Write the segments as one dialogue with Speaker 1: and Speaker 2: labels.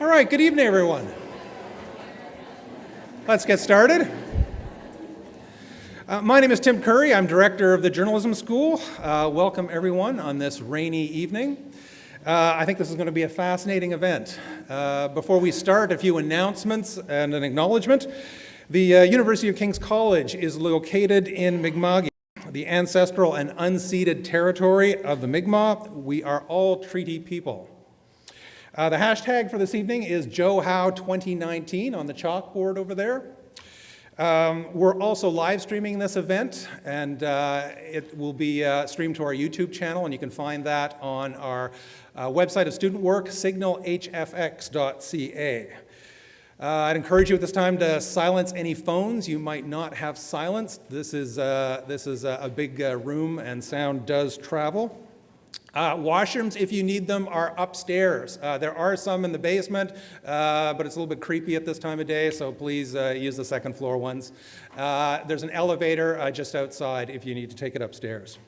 Speaker 1: All right, good evening, everyone. Let's get started. My name is Tim Curry. I'm director of the Journalism School. Welcome, everyone, on this rainy evening. I think this is going to be a fascinating event. Before we start, a few announcements and an acknowledgement. The University of King's College is located in Mi'kmaq, the ancestral and unceded territory of the Mi'kmaq. We are all treaty people. The hashtag for this evening is Joe Howe 2019 on the chalkboard over there. We're also live streaming this event, and it will be streamed to our YouTube channel, and you can find that on our website of student work, signalhfx.ca. I'd encourage you at this time to silence any phones you might not have silenced. This is a big room, and sound does travel. Washrooms, if you need them, are upstairs. There are some in the basement, but it's a little bit creepy at this time of day, so please use the second floor ones. There's an elevator just outside if you need to take it upstairs.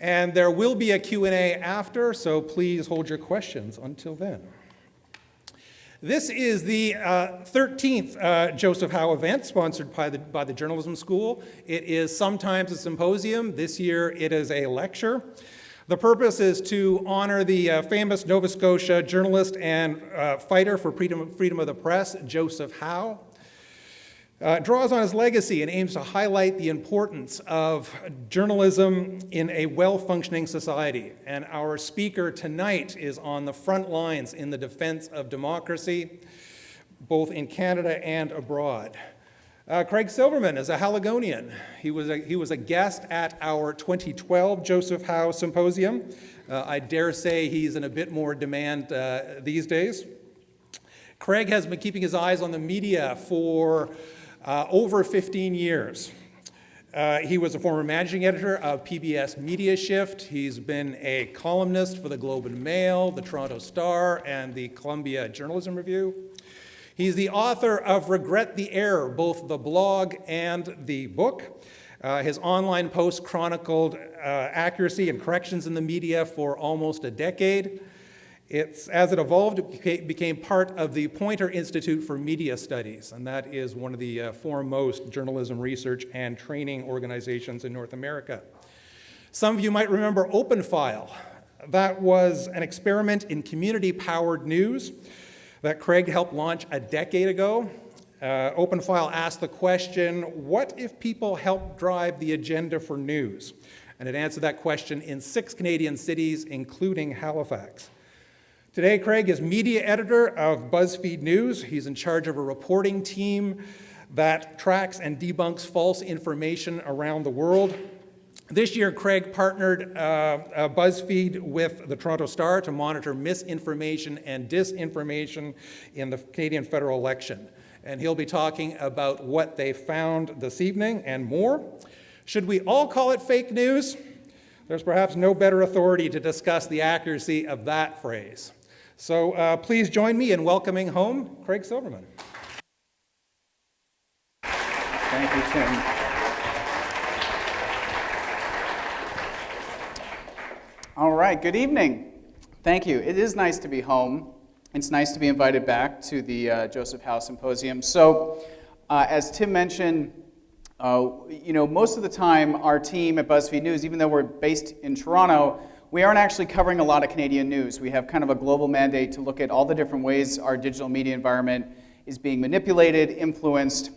Speaker 1: And there will be a Q&A after, so please hold your questions until then. This is the 13th Joseph Howe event sponsored by the Journalism School. It is sometimes a symposium. This year it is a lecture. The purpose is to honor the famous Nova Scotia journalist and fighter for freedom of the press, Joseph Howe. It draws on his legacy and aims to highlight the importance of journalism in a well-functioning society. And our speaker tonight is on the front lines in the defense of democracy, both in Canada and abroad. Craig Silverman is a Haligonian. He was a guest at our 2012 Joseph Howe Symposium. I dare say he's in a bit more demand these days. Craig has been keeping his eyes on the media for over 15 years. He was a former managing editor of PBS Media Shift. He's been a columnist for the Globe and Mail, the Toronto Star, and the Columbia Journalism Review. He's the author of Regret the Error, both the blog and the book. His online posts chronicled accuracy and corrections in the media for almost a decade. As it evolved, it became part of the Poynter Institute for Media Studies, and that is one of the foremost journalism research and training organizations in North America. Some of you might remember OpenFile. That was an experiment in community-powered news that Craig helped launch a decade ago. OpenFile asked the question, what if people helped drive the agenda for news? And it answered that question in 6 Canadian cities, including Halifax. Today, Craig is media editor of BuzzFeed News. He's in charge of a reporting team that tracks and debunks false information around the world. This year, Craig partnered BuzzFeed with the Toronto Star to monitor misinformation and disinformation in the Canadian federal election. And he'll be talking about what they found this evening and more. Should we all call it fake news? There's perhaps no better authority to discuss the accuracy of that phrase. So please join me in welcoming home Craig Silverman.
Speaker 2: Thank you, Tim. All right, good evening. Thank you. It is nice to be home. It's nice to be invited back to the Joseph Howe Symposium. So, as Tim mentioned, most of the time our team at BuzzFeed News, even though we're based in Toronto, we aren't actually covering a lot of Canadian news. We have kind of a global mandate to look at all the different ways our digital media environment is being manipulated, influenced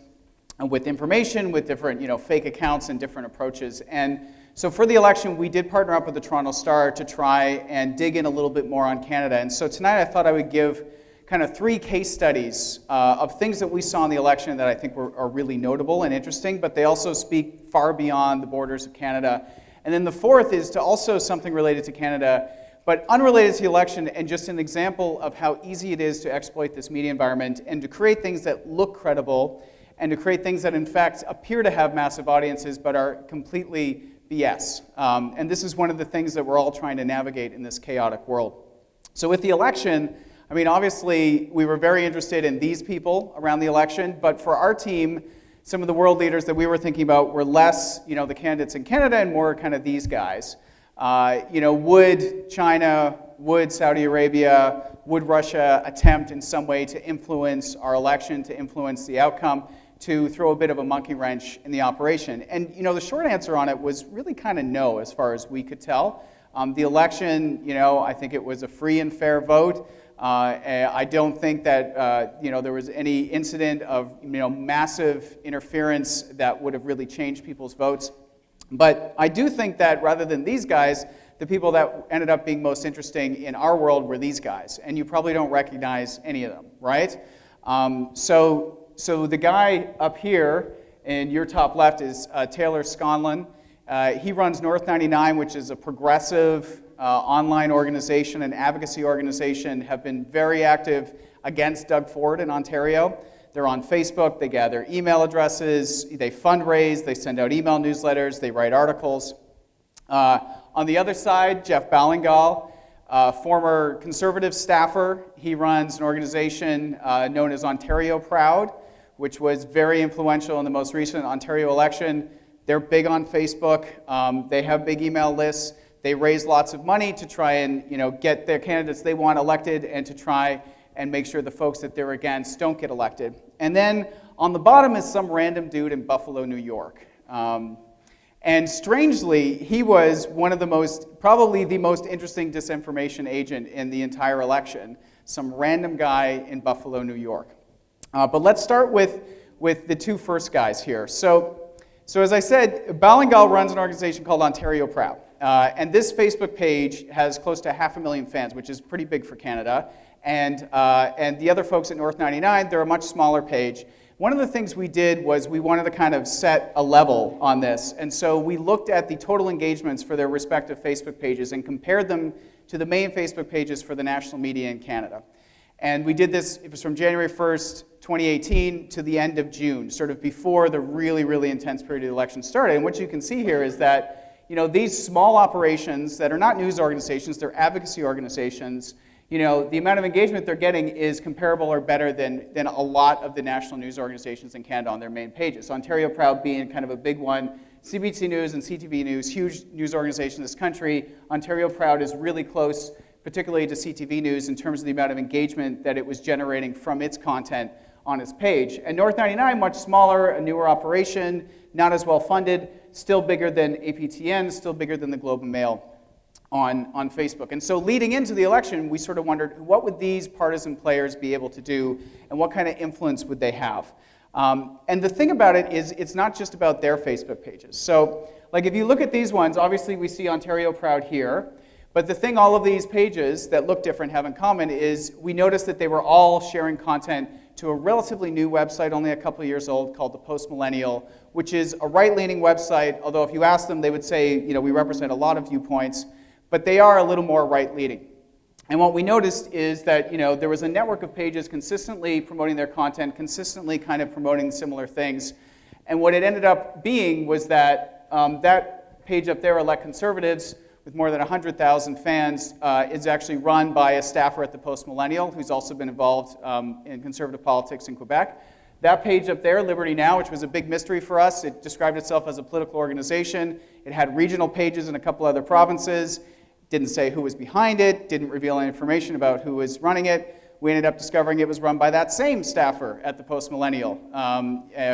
Speaker 2: with information, with different fake accounts and different approaches. And so for the election, we did partner up with the Toronto Star to try and dig in a little bit more on Canada. And so tonight I thought I would give kind of 3 case studies of things that we saw in the election that I think are really notable and interesting, but they also speak far beyond the borders of Canada. And then the 4th is to also something related to Canada, but unrelated to the election, and just an example of how easy it is to exploit this media environment and to create things that look credible and to create things that in fact appear to have massive audiences but are completely BS. And this is one of the things that we're all trying to navigate in this chaotic world. So with the election, I mean, obviously, we were very interested in these people around the election, but for our team, some of the world leaders that we were thinking about were less, the candidates in Canada and more kind of these guys. Would China, would Saudi Arabia, would Russia attempt in some way to influence our election, to influence the outcome, to throw a bit of a monkey wrench in the operation? And the short answer on it was really kind of no, as far as we could tell. The election, I think it was a free and fair vote. I don't think that there was any incident of massive interference that would have really changed people's votes. But I do think that rather than these guys, the people that ended up being most interesting in our world were these guys, and you probably don't recognize any of them, right? So the guy up here in your top left is Taylor Sconlin. He runs North 99, which is a progressive online organization, an advocacy organization, have been very active against Doug Ford in Ontario. They're on Facebook, they gather email addresses, they fundraise, they send out email newsletters, they write articles. On the other side, Jeff Ballingall, former Conservative staffer. He runs an organization known as Ontario Proud, which was very influential in the most recent Ontario election. They're big on Facebook. They have big email lists. They raise lots of money to try and get their candidates they want elected and to try and make sure the folks that they're against don't get elected. And then on the bottom is some random dude in Buffalo, New York. And strangely, he was one of probably the most interesting disinformation agent in the entire election. Some random guy in Buffalo, New York. But let's start with the two first guys here. So as I said, Ballingall runs an organization called Ontario Proud. And this Facebook page has close to 500,000 fans, which is pretty big for Canada. And the other folks at North 99, they're a much smaller page. One of the things we did was we wanted to kind of set a level on this. And so we looked at the total engagements for their respective Facebook pages and compared them to the main Facebook pages for the national media in Canada. And we did this, it was from January 1st, 2018 to the end of June, sort of before the really, really intense period of the election started. And what you can see here is that these small operations that are not news organizations, they're advocacy organizations, the amount of engagement they're getting is comparable or better than a lot of the national news organizations in Canada on their main pages. So Ontario Proud being kind of a big one. CBC News and CTV News, huge news organizations in this country. Ontario Proud is really close, particularly to CTV News in terms of the amount of engagement that it was generating from its content on its page. And North 99, much smaller, a newer operation, not as well funded, still bigger than APTN, still bigger than the Globe and Mail on Facebook. And so leading into the election, we sort of wondered, what would these partisan players be able to do, and what kind of influence would they have? And the thing about it is, it's not just about their Facebook pages. So, like if you look at these ones, obviously we see Ontario Proud here, but the thing all of these pages that look different have in common is we noticed that they were all sharing content to a relatively new website, only a couple of years old, called the Post Millennial, which is a right-leaning website, although if you ask them, they would say, we represent a lot of viewpoints, but they are a little more right-leaning. And what we noticed is that there was a network of pages consistently promoting their content, consistently kind of promoting similar things. And what it ended up being was that that page up there, Elect Conservatives, with more than 100,000 fans, is actually run by a staffer at the Post Millennial, who's also been involved in conservative politics in Quebec. That page up there, Liberty Now, which was a big mystery for us, it described itself as a political organization. It had regional pages in a couple other provinces. Didn't say who was behind it, didn't reveal any information about who was running it. We ended up discovering it was run by that same staffer at the Post Millennial,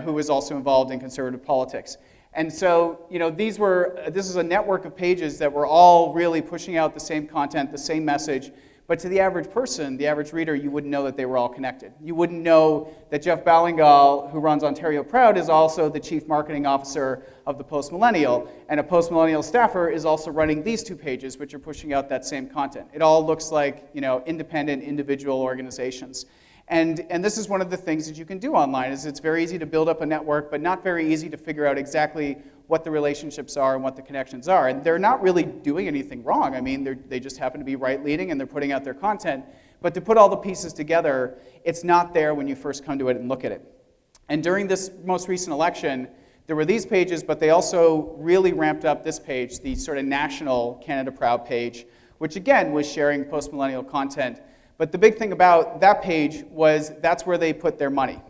Speaker 2: who was also involved in conservative politics. And so, this is a network of pages that were all really pushing out the same content, the same message, but to the average person, the average reader, you wouldn't know that they were all connected. You wouldn't know that Jeff Ballingall, who runs Ontario Proud, is also the chief marketing officer of the Post Millennial, and a Post Millennial staffer is also running these two pages, which are pushing out that same content. It all looks like, independent, individual organizations. And this is one of the things that you can do online, is it's very easy to build up a network, but not very easy to figure out exactly what the relationships are and what the connections are. And they're not really doing anything wrong. I mean, they just happen to be right-leaning and they're putting out their content. But to put all the pieces together, it's not there when you first come to it and look at it. And during this most recent election, there were these pages, but they also really ramped up this page, the sort of national Canada Proud page, which again was sharing post-millennial content. But the big thing about that page was that's where they put their money.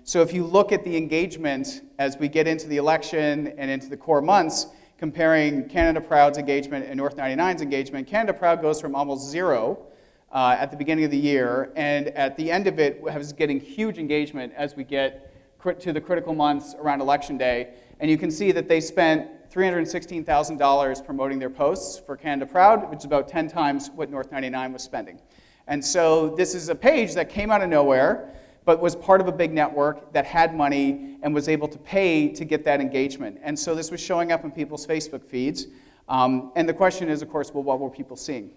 Speaker 2: So if you look at the engagement as we get into the election and into the core months, comparing Canada Proud's engagement and North 99's engagement, Canada Proud goes from almost zero at the beginning of the year, and at the end of it was getting huge engagement as we get to the critical months around Election Day. And you can see that they spent $316,000 promoting their posts for Canada Proud, which is about 10 times what North 99 was spending. And so this is a page that came out of nowhere, but was part of a big network that had money and was able to pay to get that engagement. And so this was showing up in people's Facebook feeds. And the question is, of course, well, what were people seeing?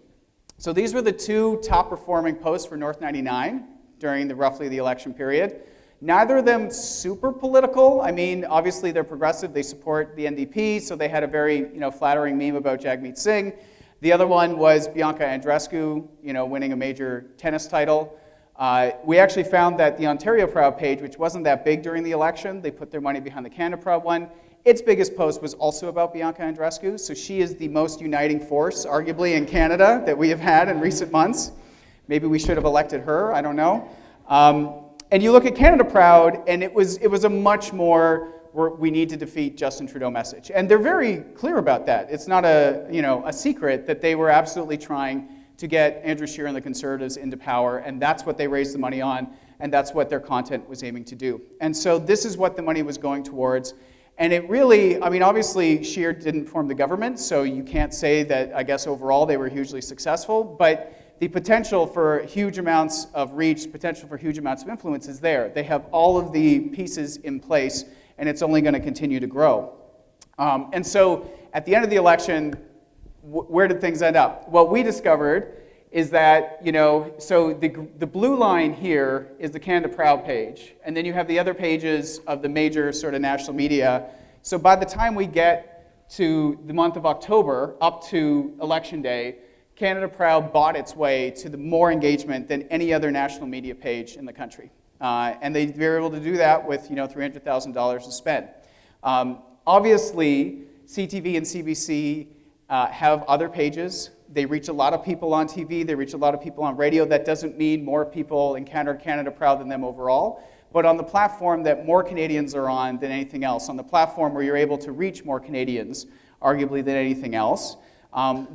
Speaker 2: So these were the two top performing posts for North 99 during roughly the election period. Neither of them super political. I mean, obviously they're progressive. They support the NDP, so they had a very flattering meme about Jagmeet Singh. The other one was Bianca Andreescu, winning a major tennis title. We actually found that the Ontario Proud page, which wasn't that big during the election, they put their money behind the Canada Proud one. Its biggest post was also about Bianca Andreescu, so she is the most uniting force, arguably, in Canada that we have had in recent months. Maybe we should have elected her, I don't know. And you look at Canada Proud, and it was a much more we need to defeat Justin Trudeau message. And they're very clear about that. It's not a secret that they were absolutely trying to get Andrew Scheer and the Conservatives into power, and that's what they raised the money on, and that's what their content was aiming to do. And so this is what the money was going towards. And it really, obviously Scheer didn't form the government, so you can't say that, I guess, overall they were hugely successful, but the potential for huge amounts of reach, potential for huge amounts of influence is there. They have all of the pieces in place, and it's only going to continue to grow. And so at the end of the election, where did things end up? What we discovered is that, so the blue line here is the Canada Proud page, and then you have the other pages of the major sort of national media. So by the time we get to the month of October, up to Election Day, Canada Proud bought its way to the more engagement than any other national media page in the country. And they were able to do that with $300,000 to spend. Obviously, CTV and CBC have other pages. They reach a lot of people on TV. They reach a lot of people on radio. That doesn't mean more people encounter Canada Proud than them overall. But on the platform that more Canadians are on than anything else, on the platform where you're able to reach more Canadians, arguably, than anything else,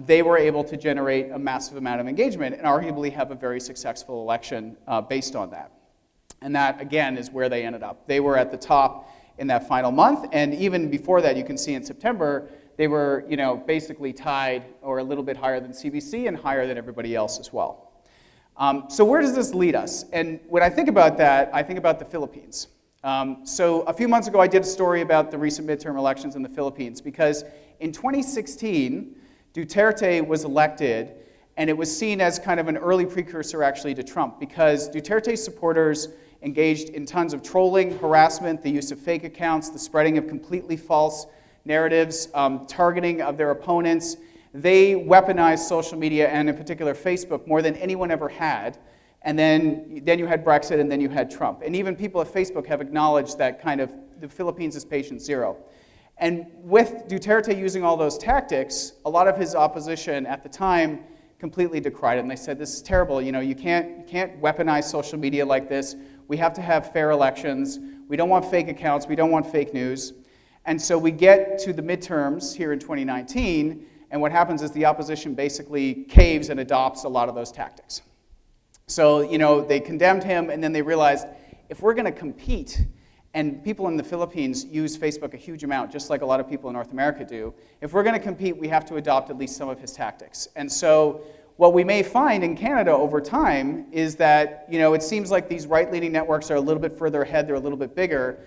Speaker 2: they were able to generate a massive amount of engagement and arguably have a very successful election based on that. And that, again, is where they ended up. They were at the top in that final month. And even before that, you can see in September, they were, basically tied or a little bit higher than CBC and higher than everybody else as well. So where does this lead us? And when I think about that, I think about the Philippines. So a few months ago, I did a story about the recent midterm elections in the Philippines because in 2016, Duterte was elected, and it was seen as kind of an early precursor actually to Trump because Duterte's supporters engaged in tons of trolling, harassment, the use of fake accounts, the spreading of completely false narratives, targeting of their opponents. They weaponized social media, and in particular Facebook, more than anyone ever had. And then you had Brexit, and then you had Trump. And even people at Facebook have acknowledged that kind of the Philippines is patient zero. And with Duterte using all those tactics, a lot of his opposition at the time completely decried it. And they said, this is terrible. You can't weaponize social media like this. We have to have fair elections. We don't want fake accounts. We don't want fake news. And so we get to the midterms here in 2019, and what happens is the opposition basically caves and adopts a lot of those tactics. So, they condemned him, and then they realized, if we're going to compete, and people in the Philippines use Facebook a huge amount, just like a lot of people in North America do, if we're going to compete, we have to adopt at least some of his tactics. And so what we may find in Canada over time is that, it seems like these right-leaning networks are a little bit further ahead, they're a little bit bigger.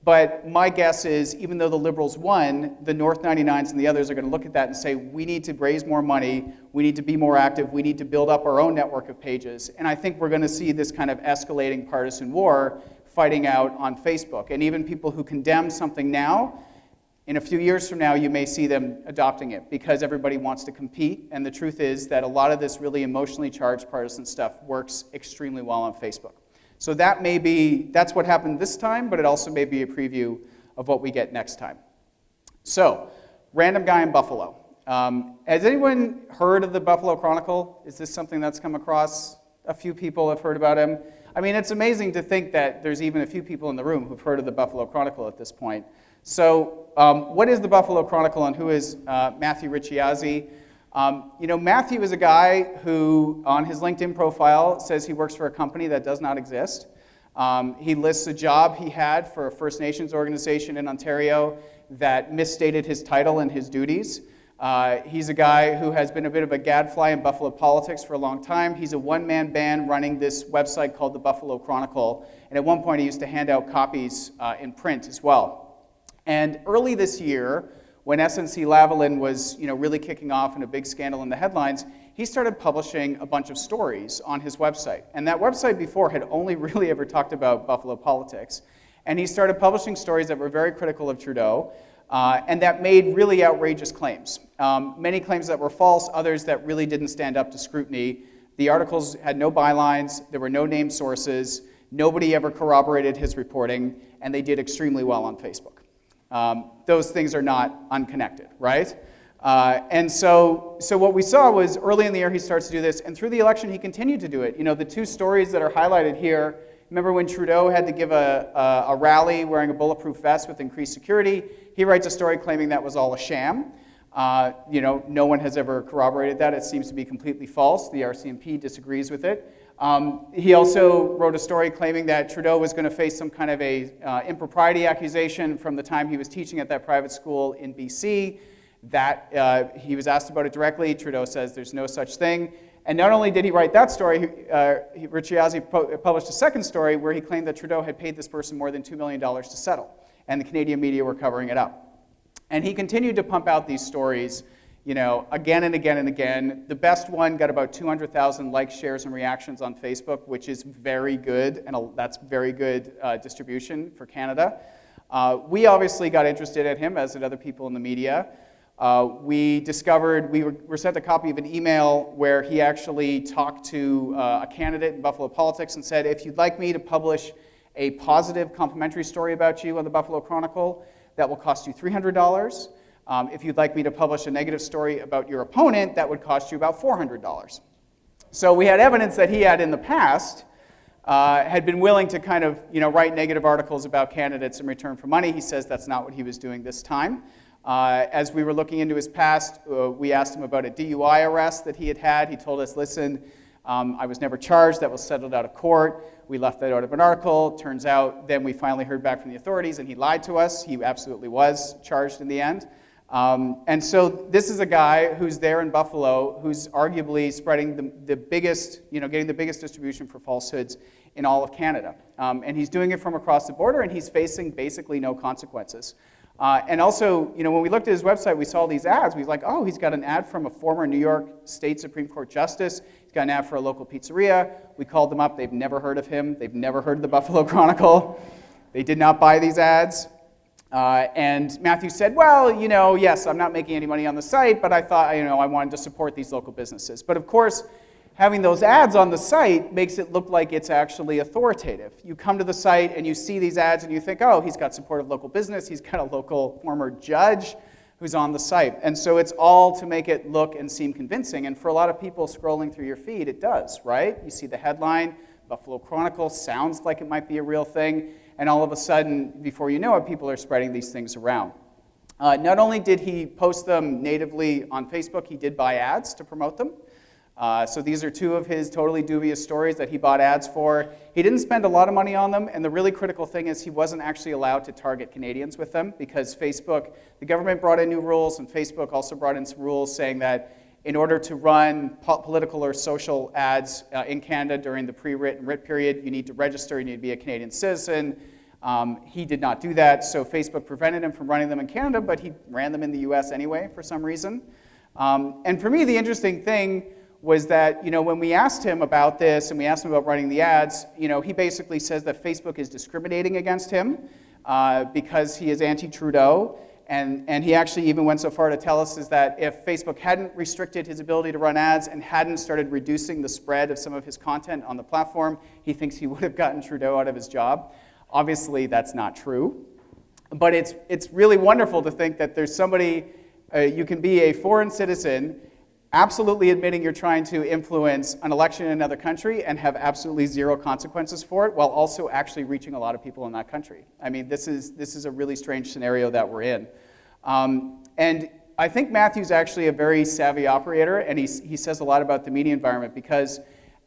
Speaker 2: But my guess is, even though the Liberals won, the North 99s and the others are going to look at that and say, we need to raise more money, we need to be more active, we need to build up our own network of pages. And I think we're going to see this kind of escalating partisan war fighting out on Facebook. And even people who condemn something now, in a few years from now, you may see them adopting it because everybody wants to compete. And the truth is that a lot of this really emotionally charged partisan stuff works extremely well on Facebook. So that's what happened this time, but it also may be a preview of what we get next time. So, random guy in Buffalo. Has anyone heard of the Buffalo Chronicle? Is this something that's come across? A few people have heard about him. It's amazing to think that there's even a few people in the room who've heard of the Buffalo Chronicle at this point. So, what is the Buffalo Chronicle and who is Matthew Ricciazzi? Matthew is a guy who, on his LinkedIn profile, says he works for a company that does not exist. He lists a job he had for a First Nations organization in Ontario that misstated his title and his duties. He's a guy who has been a bit of a gadfly in Buffalo politics for a long time. He's a one-man band running this website called the Buffalo Chronicle, and at one point he used to hand out copies in print as well. And early this year, when SNC-Lavalin was really kicking off in a big scandal in the headlines, he started publishing a bunch of stories on his website. And that website before had only really ever talked about Buffalo politics. And he started publishing stories that were very critical of Trudeau, and that made really outrageous claims. Many claims that were false, others that really didn't stand up to scrutiny. The articles had no bylines, there were no named sources, nobody ever corroborated his reporting, and they did extremely well on Facebook. Those things are not unconnected, right? And so what we saw was early in the year he starts to do this, and through the election he continued to do it. The two stories that are highlighted here, remember when Trudeau had to give a rally wearing a bulletproof vest with increased security? He writes a story claiming that was all a sham. No one has ever corroborated that. It seems to be completely false. The RCMP disagrees with it. He also wrote a story claiming that Trudeau was going to face some kind of a impropriety accusation from the time he was teaching at that private school in BC. That he was asked about it directly. Trudeau says there's no such thing. And not only did he write that story, Ricciazzi published a second story where he claimed that Trudeau had paid this person more than $2 million to settle, and the Canadian media were covering it up. And he continued to pump out these stories, again and again and again. The best one got about 200,000 likes, shares, and reactions on Facebook, which is very good, and that's very good distribution for Canada. We obviously got interested in him, as did other people in the media. We discovered, we were sent a copy of an email where he actually talked to a candidate in Buffalo politics and said, if you'd like me to publish a positive complimentary story about you on the Buffalo Chronicle, that will cost you $300. If you'd like me to publish a negative story about your opponent, that would cost you about $400. So we had evidence that he had in the past had been willing to kind of write negative articles about candidates in return for money. He says that's not what he was doing this time. As we were looking into his past, we asked him about a DUI arrest that he had had. He told us, listen, I was never charged. That was settled out of court. We left that out of an article. Turns out then we finally heard back from the authorities, and he lied to us. He absolutely was charged in the end. And so this is a guy who's there in Buffalo who's arguably spreading the biggest, getting the biggest distribution for falsehoods in all of Canada. And he's doing it from across the border, and he's facing basically no consequences. And also, when we looked at his website, we saw these ads. We was like, oh, he's got an ad from a former New York State Supreme Court justice. He's got an ad for a local pizzeria. We called them up. They've never heard of him. They've never heard of the Buffalo Chronicle. They did not buy these ads. And Matthew said, well, yes, I'm not making any money on the site, but I thought, I wanted to support these local businesses. But of course, having those ads on the site makes it look like it's actually authoritative. You come to the site and you see these ads and you think, oh, he's got support of local business, he's got a local former judge who's on the site. And so it's all to make it look and seem convincing. And for a lot of people scrolling through your feed, it does, right? You see the headline, Buffalo Chronicle, sounds like it might be a real thing. And all of a sudden, before you know it, people are spreading these things around. Not only did he post them natively on Facebook, he did buy ads to promote them. So these are two of his totally dubious stories that he bought ads for. He didn't spend a lot of money on them, and the really critical thing is he wasn't actually allowed to target Canadians with them because Facebook, the government brought in new rules, and Facebook also brought in some rules saying that in order to run political or social ads in Canada during the pre-writ and writ period, you need to register, you need to be a Canadian citizen. He did not do that, so Facebook prevented him from running them in Canada, but he ran them in the US anyway for some reason. And for me, the interesting thing was that, when we asked him about this and we asked him about running the ads, he basically says that Facebook is discriminating against him because he is anti-Trudeau. And he actually even went so far to tell us is that if Facebook hadn't restricted his ability to run ads and hadn't started reducing the spread of some of his content on the platform, he thinks he would have gotten Trudeau out of his job. Obviously, that's not true. But it's really wonderful to think that there's somebody, you can be a foreign citizen, absolutely admitting you're trying to influence an election in another country and have absolutely zero consequences for it, while also actually reaching a lot of people in that country. I mean, this is a really strange scenario that we're in. And I think Matthew's actually a very savvy operator, and he says a lot about the media environment, because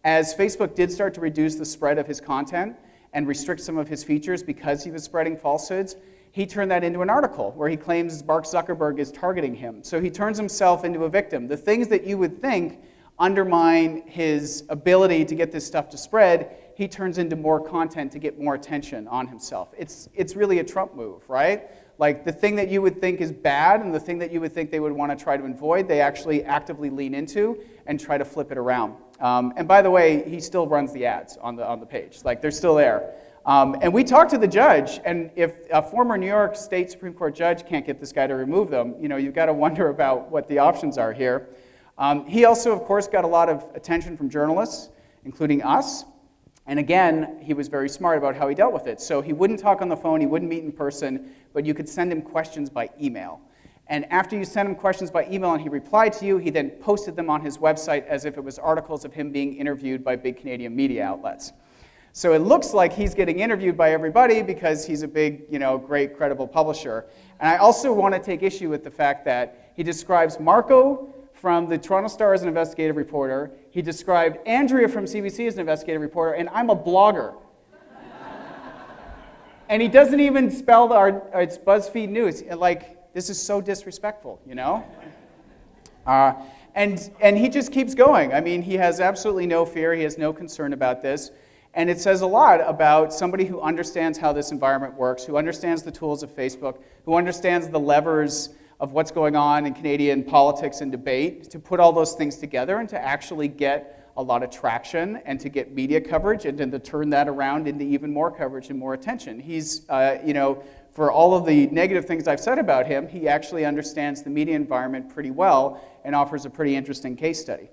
Speaker 2: as Facebook did start to reduce the spread of his content and restrict some of his features because he was spreading falsehoods, he turned that into an article where he claims Mark Zuckerberg is targeting him. So he turns himself into a victim. The things that you would think undermine his ability to get this stuff to spread, he turns into more content to get more attention on himself. It's really a Trump move, right? Like, the thing that you would think is bad and the thing that you would think they would want to try to avoid, they actually actively lean into and try to flip it around. And by the way, he still runs the ads on the page. Like, they're still there. And we talked to the judge, and if a former New York State Supreme Court judge can't get this guy to remove them, you've got to wonder about what the options are here. He also, of course, got a lot of attention from journalists, including us. And again, he was very smart about how he dealt with it. So he wouldn't talk on the phone, he wouldn't meet in person, but you could send him questions by email. And after you sent him questions by email and he replied to you, he then posted them on his website as if it was articles of him being interviewed by big Canadian media outlets. So it looks like he's getting interviewed by everybody because he's a big, great, credible publisher. And I also want to take issue with the fact that he describes Marco from the Toronto Star as an investigative reporter. He described Andrea from CBC as an investigative reporter, and I'm a blogger. And he doesn't even spell it's BuzzFeed News. Like, this is so disrespectful, And he just keeps going. I mean, he has absolutely no fear. He has no concern about this. And it says a lot about somebody who understands how this environment works, who understands the tools of Facebook, who understands the levers of what's going on in Canadian politics and debate, to put all those things together and to actually get a lot of traction and to get media coverage and to turn that around into even more coverage and more attention. He's, for all of the negative things I've said about him, he actually understands the media environment pretty well and offers a pretty interesting case study.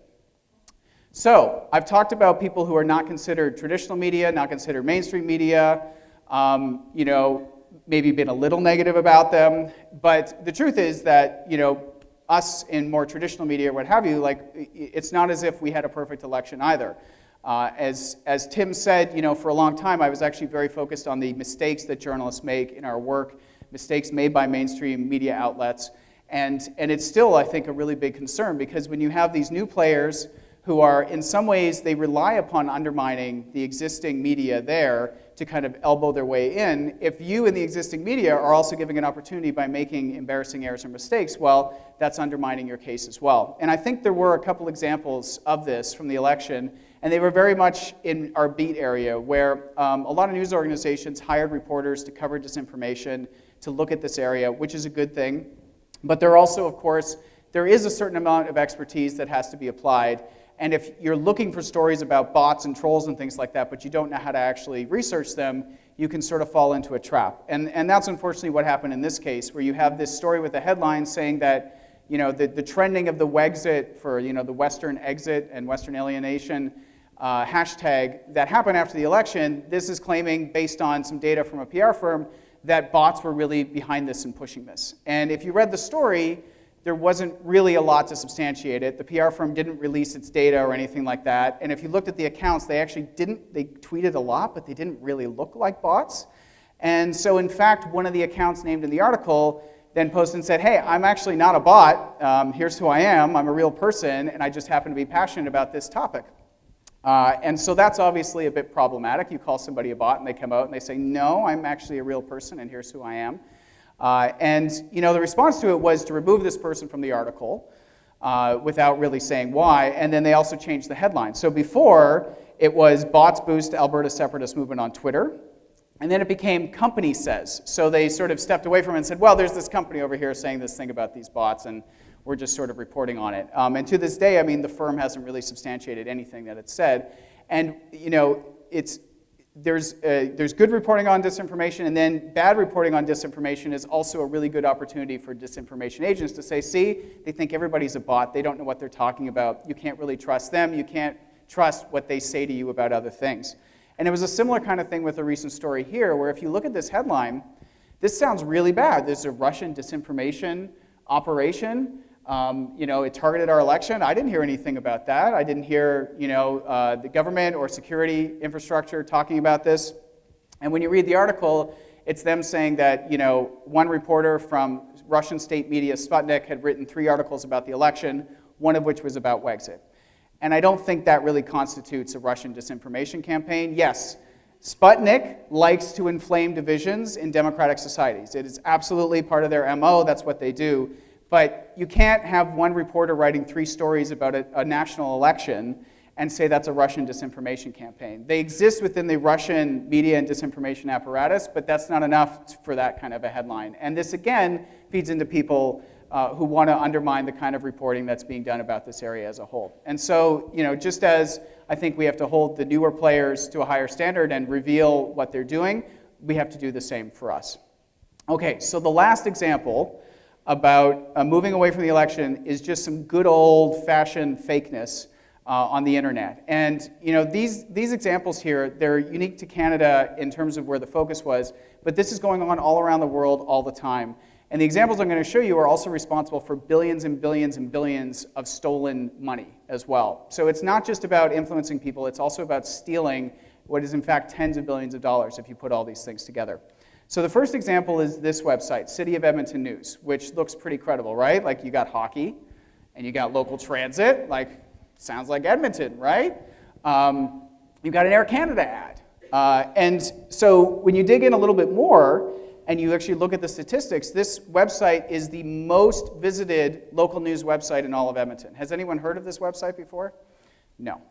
Speaker 2: So, I've talked about people who are not considered traditional media, not considered mainstream media, maybe been a little negative about them, but the truth is that, us in more traditional media, what have you, it's not as if we had a perfect election either. As Tim said, for a long time, I was actually very focused on the mistakes that journalists make in our work, mistakes made by mainstream media outlets, and it's still, I think, a really big concern, because when you have these new players who are, in some ways, they rely upon undermining the existing media there to kind of elbow their way in. If you in the existing media are also giving an opportunity by making embarrassing errors or mistakes, well, that's undermining your case as well. And I think there were a couple examples of this from the election, and they were very much in our beat area, where a lot of news organizations hired reporters to cover disinformation, to look at this area, which is a good thing. But there also, of course, there is a certain amount of expertise that has to be applied. And if you're looking for stories about bots and trolls and things like that, but you don't know how to actually research them, you can sort of fall into a trap. And that's unfortunately what happened in this case, where you have this story with a headline saying that, the trending of the Wexit for, the Western exit and Western alienation hashtag that happened after the election. This is claiming, based on some data from a PR firm, that bots were really behind this and pushing this. And if you read the story, there wasn't really a lot to substantiate it. The PR firm didn't release its data or anything like that. And if you looked at the accounts, they tweeted a lot, but they didn't really look like bots. And so in fact, one of the accounts named in the article then posted and said, hey, I'm actually not a bot. Here's who I am. I'm a real person, and I just happen to be passionate about this topic. And so that's obviously a bit problematic. You call somebody a bot, and they come out and they say, no, I'm actually a real person, and here's who I am. The response to it was to remove this person from the article without really saying why, and then they also changed the headline. So before, it was bots boost Alberta separatist movement on Twitter, and then it became company says. So they sort of stepped away from it and said, well, there's this company over here saying this thing about these bots, and we're just sort of reporting on it. And to this day, the firm hasn't really substantiated anything that it said. And, there's good reporting on disinformation, and then bad reporting on disinformation is also a really good opportunity for disinformation agents to say, see, they think everybody's a bot, they don't know what they're talking about, you can't really trust them, you can't trust what they say to you about other things. And it was a similar kind of thing with a recent story here, where if you look at this headline, this sounds really bad. There's a Russian disinformation operation. It targeted our election. I didn't hear anything about that. I didn't hear, the government or security infrastructure talking about this. And when you read the article, it's them saying that, one reporter from Russian state media Sputnik had written 3 articles about the election, one of which was about Wexit. And I don't think that really constitutes a Russian disinformation campaign. Yes, Sputnik likes to inflame divisions in democratic societies. It is absolutely part of their MO, that's what they do. But you can't have one reporter writing 3 stories about a national election and say that's a Russian disinformation campaign. They exist within the Russian media and disinformation apparatus, but that's not enough for that kind of a headline. And this, again, feeds into people who want to undermine the kind of reporting that's being done about this area as a whole. And so, just as I think we have to hold the newer players to a higher standard and reveal what they're doing, we have to do the same for us. Okay, so the last example about moving away from the election is just some good old-fashioned fakeness on the internet. And these examples here, they're unique to Canada in terms of where the focus was, but this is going on all around the world all the time. And the examples I'm going to show you are also responsible for billions and billions and billions of stolen money as well. So it's not just about influencing people, it's also about stealing what is in fact tens of billions of dollars if you put all these things together. So the first example is this website, City of Edmonton News, which looks pretty credible, right? Like you got hockey, and you got local transit, like sounds like Edmonton, right? You've got an Air Canada ad. And so when you dig in a little bit more, and you actually look at the statistics, this website is the most visited local news website in all of Edmonton. Has anyone heard of this website before? No.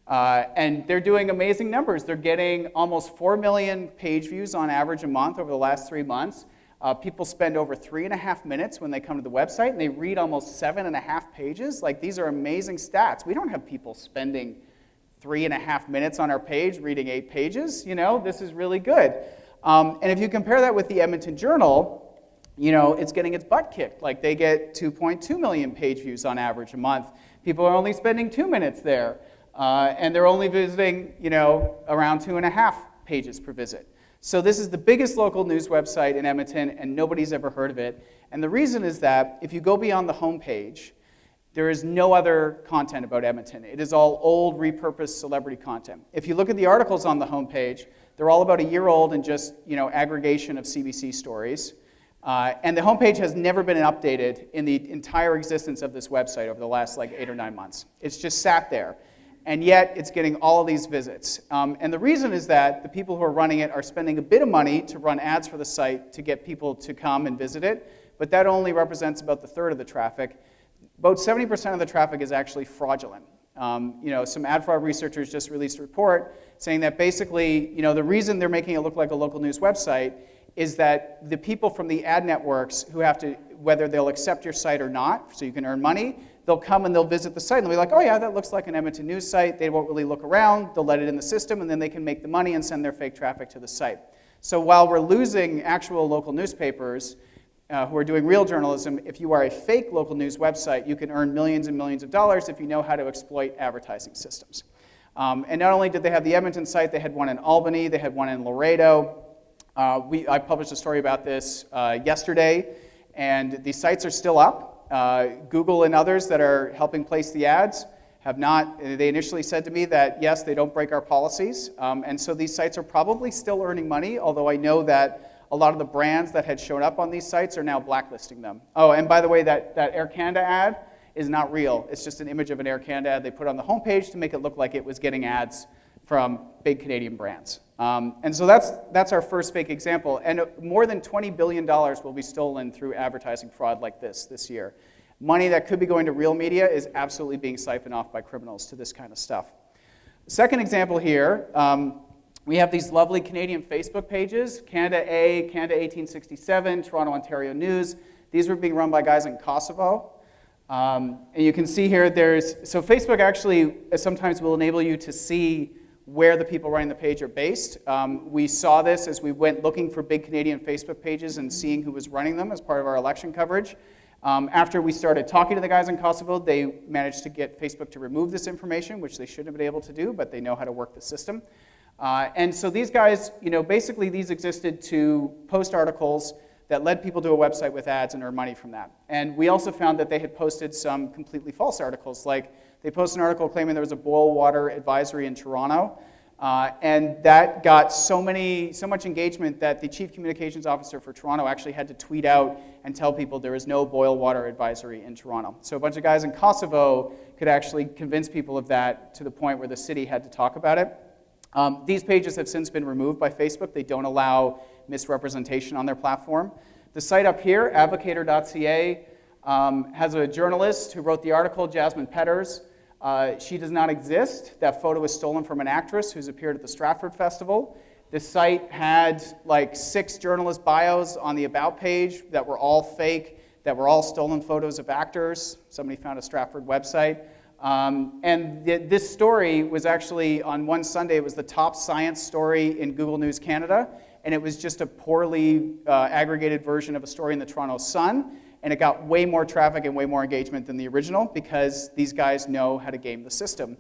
Speaker 2: And they're doing amazing numbers. They're getting almost 4 million page views on average a month over the last 3 months. People spend over 3.5 minutes when they come to the website, and they read almost 7.5 pages. Like, these are amazing stats. We don't have people spending 3.5 minutes on our page reading 8 pages. This is really good. And if you compare that with the Edmonton Journal, it's getting its butt kicked. Like, they get 2.2 million page views on average a month. People are only spending 2 minutes there. And they're only visiting, around 2.5 pages per visit. So this is the biggest local news website in Edmonton, and nobody's ever heard of it. And the reason is that if you go beyond the homepage, there is no other content about Edmonton. It is all old, repurposed celebrity content. If you look at the articles on the homepage, they're all about a year old and just, aggregation of CBC stories. And the homepage has never been updated in the entire existence of this website over the last 8 or 9 months. It's just sat there. And yet it's getting all of these visits. And the reason is that the people who are running it are spending a bit of money to run ads for the site to get people to come and visit it, but that only represents about the third of the traffic. About 70% of the traffic is actually fraudulent. Some ad fraud researchers just released a report saying that basically, the reason they're making it look like a local news website is that the people from the ad networks who have to, whether they'll accept your site or not, so you can earn money, they'll come and they'll visit the site and they'll be like, oh yeah, that looks like an Edmonton news site. They won't really look around. They'll let it in the system, and then they can make the money and send their fake traffic to the site. So while we're losing actual local newspapers who are doing real journalism, if you are a fake local news website, you can earn millions and millions of dollars if you know how to exploit advertising systems. And not only did they have the Edmonton site, they had one in Albany, they had one in Laredo. I published a story about this yesterday, and the sites are still up. Google and others that are helping place the ads have not, they initially said to me that yes, they don't break our policies, and so these sites are probably still earning money, although I know that a lot of the brands that had shown up on these sites are now blacklisting them. Oh, and by the way, that Air Canada ad is not real. It's just an image of an Air Canada ad they put on the homepage to make it look like it was getting ads from big Canadian brands. And so that's our first fake example. And more than $20 billion will be stolen through advertising fraud like this year. Money that could be going to real media is absolutely being siphoned off by criminals to this kind of stuff. Second example here, we have these lovely Canadian Facebook pages, Canada A, Canada 1867, Toronto, Ontario News. These were being run by guys in Kosovo. And you can see here so Facebook actually sometimes will enable you to see where the people running the page are based. We saw this as we went looking for big Canadian Facebook pages and seeing who was running them as part of our election coverage. After we started talking to the guys in Kosovo, they managed to get Facebook to remove this information, which they shouldn't have been able to do, but they know how to work the system. And so these guys, basically these existed to post articles that led people to a website with ads and earn money from that. And we also found that they had posted some completely false articles, like they posted an article claiming there was a boil water advisory in Toronto, And that got so much engagement that the chief communications officer for Toronto actually had to tweet out and tell people there is no boil water advisory in Toronto. So a bunch of guys in Kosovo could actually convince people of that to the point where the city had to talk about it. These pages have since been removed by Facebook. They don't allow misrepresentation on their platform. The site up here, advocator.ca, has a journalist who wrote the article, Jasmine Petters. She does not exist. That photo was stolen from an actress who's appeared at the Stratford Festival. This site had like 6 journalist bios on the About page that were all fake, that were all stolen photos of actors. Somebody found a Stratford website. This story was actually, on one Sunday, it was the top science story in Google News Canada, and it was just a poorly aggregated version of a story in the Toronto Sun, and it got way more traffic and way more engagement than the original because these guys know how to game the system.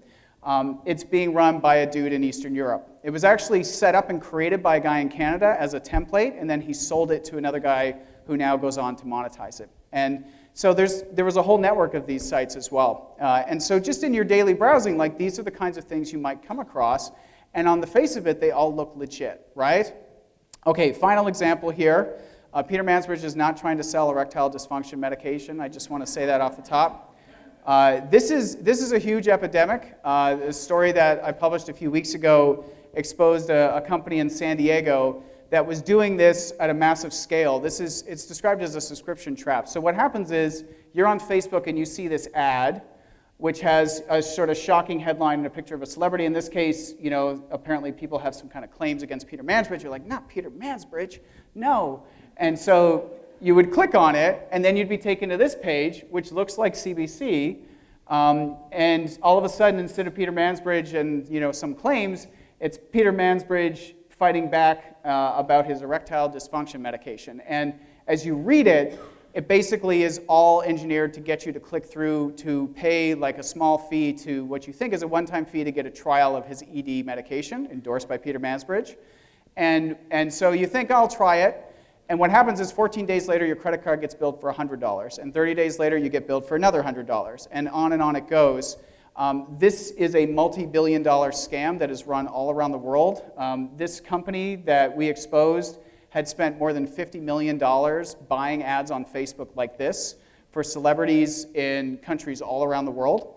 Speaker 2: It's being run by a dude in Eastern Europe. It was actually set up and created by a guy in Canada as a template, and then he sold it to another guy who now goes on to monetize it. And so there was a whole network of these sites as well. And so just in your daily browsing, like these are the kinds of things you might come across, and on the face of it, they all look legit, right? Okay, final example here. Peter Mansbridge is not trying to sell erectile dysfunction medication. I just want to say that off the top. This is a huge epidemic. A story that I published a few weeks ago exposed a company in San Diego that was doing this at a massive scale. It's described as a subscription trap. So what happens is you're on Facebook and you see this ad, which has a sort of shocking headline and a picture of a celebrity. In this case, you know, apparently people have some kind of claims against Peter Mansbridge. You're like, not Peter Mansbridge, no. And so you would click on it, and then you'd be taken to this page, which looks like CBC, and all of a sudden, instead of Peter Mansbridge and some claims, it's Peter Mansbridge fighting back about his erectile dysfunction medication. And as you read it, it basically is all engineered to get you to click through to pay like a small fee to what you think is a one-time fee to get a trial of his ED medication endorsed by Peter Mansbridge. And so you think, I'll try it. And what happens is 14 days later, your credit card gets billed for $100. And 30 days later, you get billed for another $100. And on it goes. This is a multi-billion-dollar scam that is run all around the world. This company that we exposed had spent more than $50 million buying ads on Facebook like this for celebrities in countries all around the world.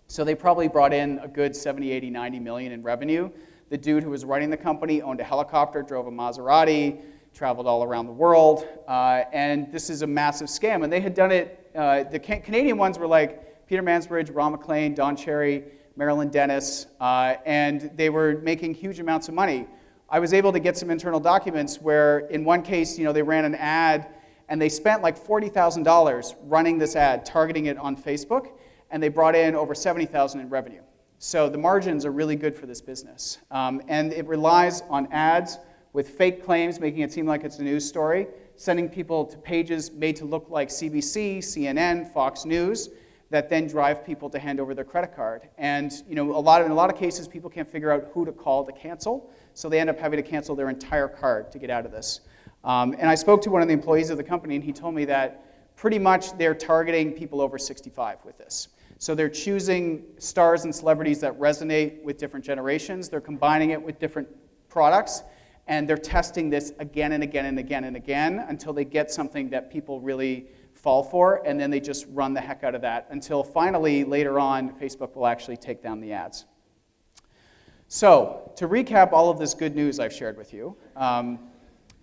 Speaker 2: So they probably brought in a good 70, 80, 90 million in revenue. The dude who was running the company owned a helicopter, drove a Maserati, traveled all around the world, and this is a massive scam. And they had done it, the Canadian ones were like Peter Mansbridge, Ron MacLean, Don Cherry, Marilyn Dennis, and they were making huge amounts of money. I was able to get some internal documents where in one case, they ran an ad and they spent like $40,000 running this ad, targeting it on Facebook, and they brought in over $70,000 in revenue. So the margins are really good for this business. And it relies on ads with fake claims, making it seem like it's a news story, sending people to pages made to look like CBC, CNN, Fox News, that then drive people to hand over their credit card. And in a lot of cases, people can't figure out who to call to cancel, so they end up having to cancel their entire card to get out of this. And I spoke to one of the employees of the company, and he told me that pretty much they're targeting people over 65 with this. So they're choosing stars and celebrities that resonate with different generations. They're combining it with different products, and they're testing this again and again and again and again until they get something that people really fall for, and then they just run the heck out of that until finally, later on, Facebook will actually take down the ads. So, to recap all of this good news I've shared with you,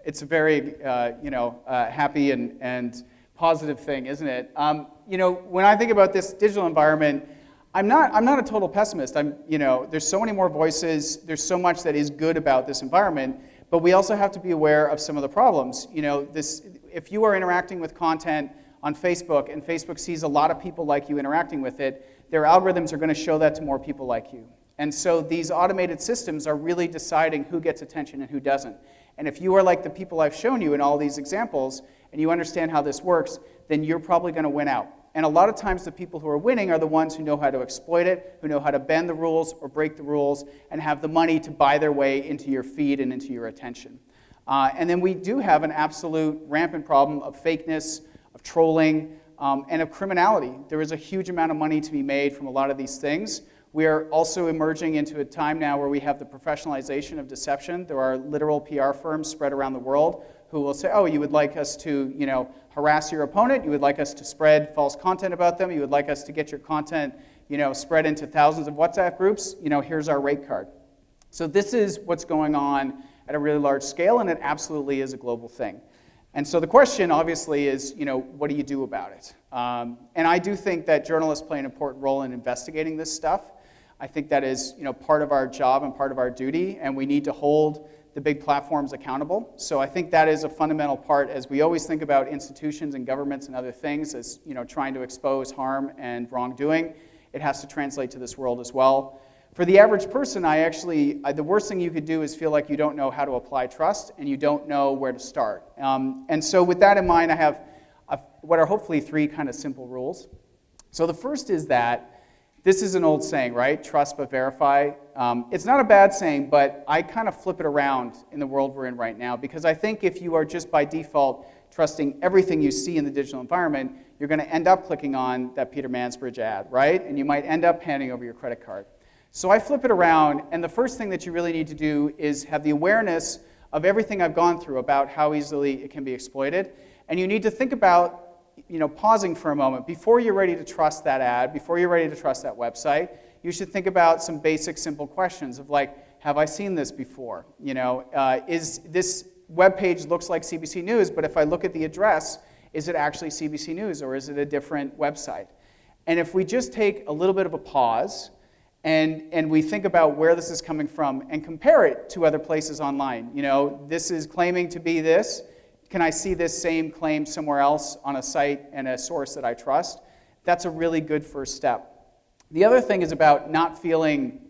Speaker 2: it's a very happy and positive thing, isn't it? When I think about this digital environment, I'm not a total pessimist. There's so many more voices, there's so much that is good about this environment, but we also have to be aware of some of the problems. If you are interacting with content on Facebook, and Facebook sees a lot of people like you interacting with it, their algorithms are going to show that to more people like you. And so these automated systems are really deciding who gets attention and who doesn't. And if you are like the people I've shown you in all these examples, and you understand how this works, then you're probably going to win out. And a lot of times the people who are winning are the ones who know how to exploit it, who know how to bend the rules or break the rules, and have the money to buy their way into your feed and into your attention. And then we do have an absolute rampant problem of fakeness, of trolling, and of criminality. There is a huge amount of money to be made from a lot of these things. We are also emerging into a time now where we have the professionalization of deception. There are literal PR firms spread around the world who will say, oh, you would like us to, harass your opponent, you would like us to spread false content about them, you would like us to get your content, spread into thousands of WhatsApp groups, here's our rate card. So this is what's going on at a really large scale, and it absolutely is a global thing. And so the question, obviously, is, what do you do about it? And I do think that journalists play an important role in investigating this stuff. I think that is, part of our job and part of our duty, and we need to hold the big platforms accountable. So I think that is a fundamental part as we always think about institutions and governments and other things as, trying to expose harm and wrongdoing. It has to translate to this world as well. For the average person, the worst thing you could do is feel like you don't know how to apply trust and you don't know where to start. And so with that in mind, I have what are hopefully 3 kind of simple rules. So the first is that this is an old saying, right? Trust but verify. It's not a bad saying, but I kind of flip it around in the world we're in right now, because I think if you are just by default trusting everything you see in the digital environment, you're going to end up clicking on that Peter Mansbridge ad, right? And you might end up handing over your credit card. So I flip it around, and the first thing that you really need to do is have the awareness of everything I've gone through about how easily it can be exploited. And you need to think about pausing for a moment. Before you're ready to trust that ad, before you're ready to trust that website, you should think about some basic, simple questions of like, have I seen this before? Is this web page looks like CBC News, but if I look at the address, is it actually CBC News or is it a different website? And if we just take a little bit of a pause and we think about where this is coming from and compare it to other places online, this is claiming to be this. Can I see this same claim somewhere else on a site and a source that I trust? That's a really good first step. The other thing is about not feeling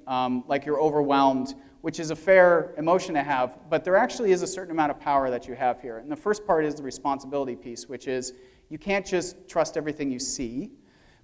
Speaker 2: like you're overwhelmed, which is a fair emotion to have, but there actually is a certain amount of power that you have here. And the first part is the responsibility piece, which is you can't just trust everything you see,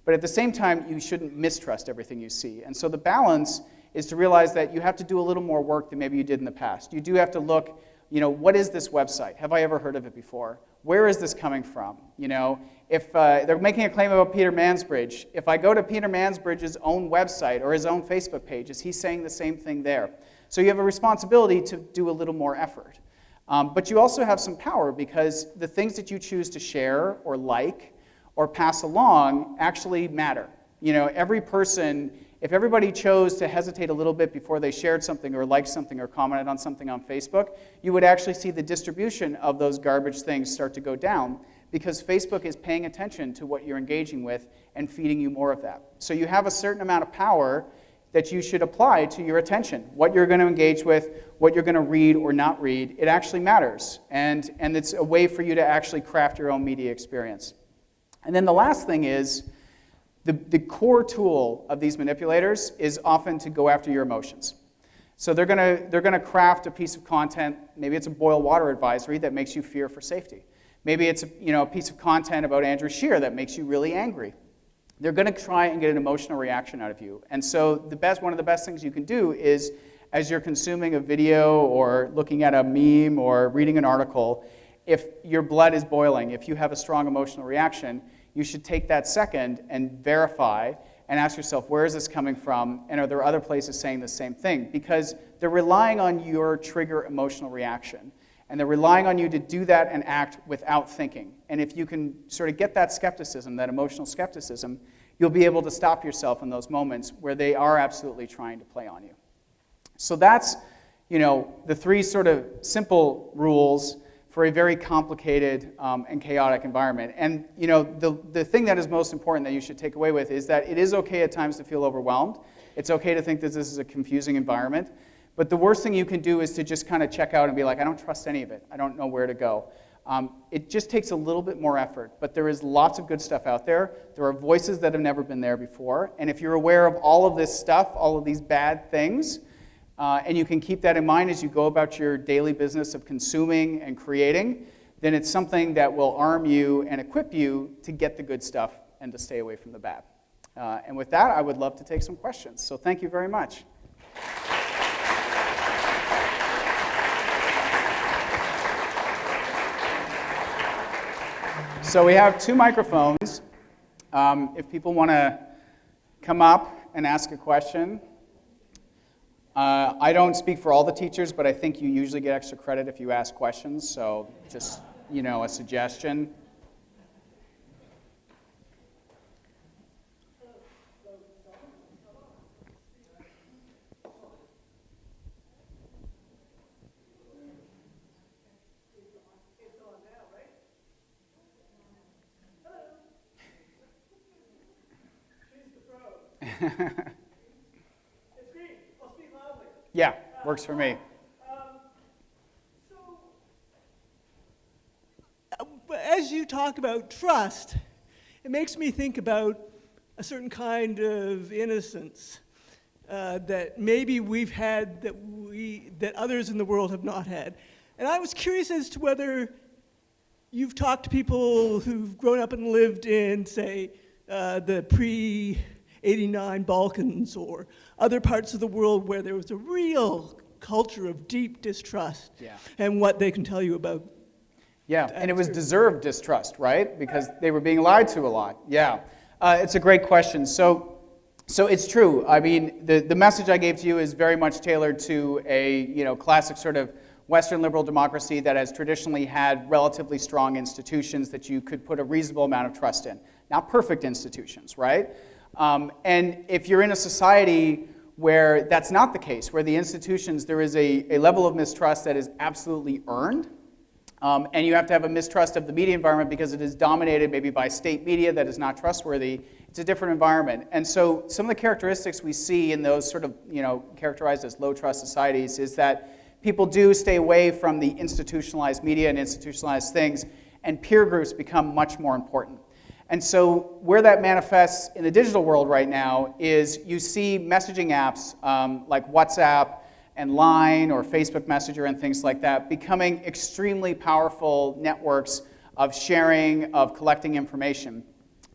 Speaker 2: but at the same time, you shouldn't mistrust everything you see. And so the balance is to realize that you have to do a little more work than maybe you did in the past. You do have to look, what is this website? Have I ever heard of it before? Where is this coming from? If they're making a claim about Peter Mansbridge, if I go to Peter Mansbridge's own website or his own Facebook page, is he saying the same thing there? So you have a responsibility to do a little more effort. But you also have some power because the things that you choose to share or like or pass along actually matter. Every person, if everybody chose to hesitate a little bit before they shared something or liked something or commented on something on Facebook, you would actually see the distribution of those garbage things start to go down because Facebook is paying attention to what you're engaging with and feeding you more of that. So you have a certain amount of power that you should apply to your attention. What you're going to engage with, what you're going to read or not read, it actually matters. And it's a way for you to actually craft your own media experience. And then the last thing is, the core tool of these manipulators is often to go after your emotions. So they're gonna craft a piece of content. Maybe it's a boil water advisory that makes you fear for safety. Maybe it's a piece of content about Andrew Scheer that makes you really angry. They're gonna try and get an emotional reaction out of you. And so one of the best things you can do is, as you're consuming a video or looking at a meme or reading an article, if your blood is boiling, if you have a strong emotional reaction, you should take that second and verify and ask yourself, where is this coming from? And are there other places saying the same thing? Because they're relying on your trigger emotional reaction. And they're relying on you to do that and act without thinking. And if you can sort of get that skepticism, that emotional skepticism, you'll be able to stop yourself in those moments where they are absolutely trying to play on you. So that's, the 3 sort of simple rules for a very complicated and chaotic environment. And the thing that is most important that you should take away with is that it is okay at times to feel overwhelmed. It's okay to think that this is a confusing environment. But the worst thing you can do is to just kind of check out and be like, I don't trust any of it. I don't know where to go. It just takes a little bit more effort. But there is lots of good stuff out there. There are voices that have never been there before. And if you're aware of all of this stuff, all of these bad things, and you can keep that in mind as you go about your daily business of consuming and creating, then it's something that will arm you and equip you to get the good stuff and to stay away from the bad. And with that, I would love to take some questions. So thank you very much. So we have 2 microphones. If people want to come up and ask a question. I don't speak for all the teachers, but I think you usually get extra credit if you ask questions, so just, a suggestion.
Speaker 3: It's great. I'll speak loudly.
Speaker 2: Yeah, works for me.
Speaker 3: As you talk about trust, it makes me think about a certain kind of innocence that maybe we've had that others in the world have not had. And I was curious as to whether you've talked to people who've grown up and lived in, say, the pre-'89 Balkans or other parts of the world where there was a real culture of deep distrust, and what they can tell you about.
Speaker 2: Yeah, and it was deserved distrust, right? Because they were being lied to a lot. Yeah, it's a great question. So it's true. I mean, the message I gave to you is very much tailored to a classic sort of Western liberal democracy that has traditionally had relatively strong institutions that you could put a reasonable amount of trust in. Not perfect institutions, right? And if you're in a society where that's not the case, where the institutions, there is a level of mistrust that is absolutely earned, and you have to have a mistrust of the media environment because it is dominated maybe by state media that is not trustworthy. It's a different environment. And so some of the characteristics we see in those sort of, characterized as low trust societies is that people do stay away from the institutionalized media and institutionalized things, and peer groups become much more important. And so where that manifests in the digital world right now is you see messaging apps like WhatsApp and Line or Facebook Messenger and things like that becoming extremely powerful networks of sharing, of collecting information.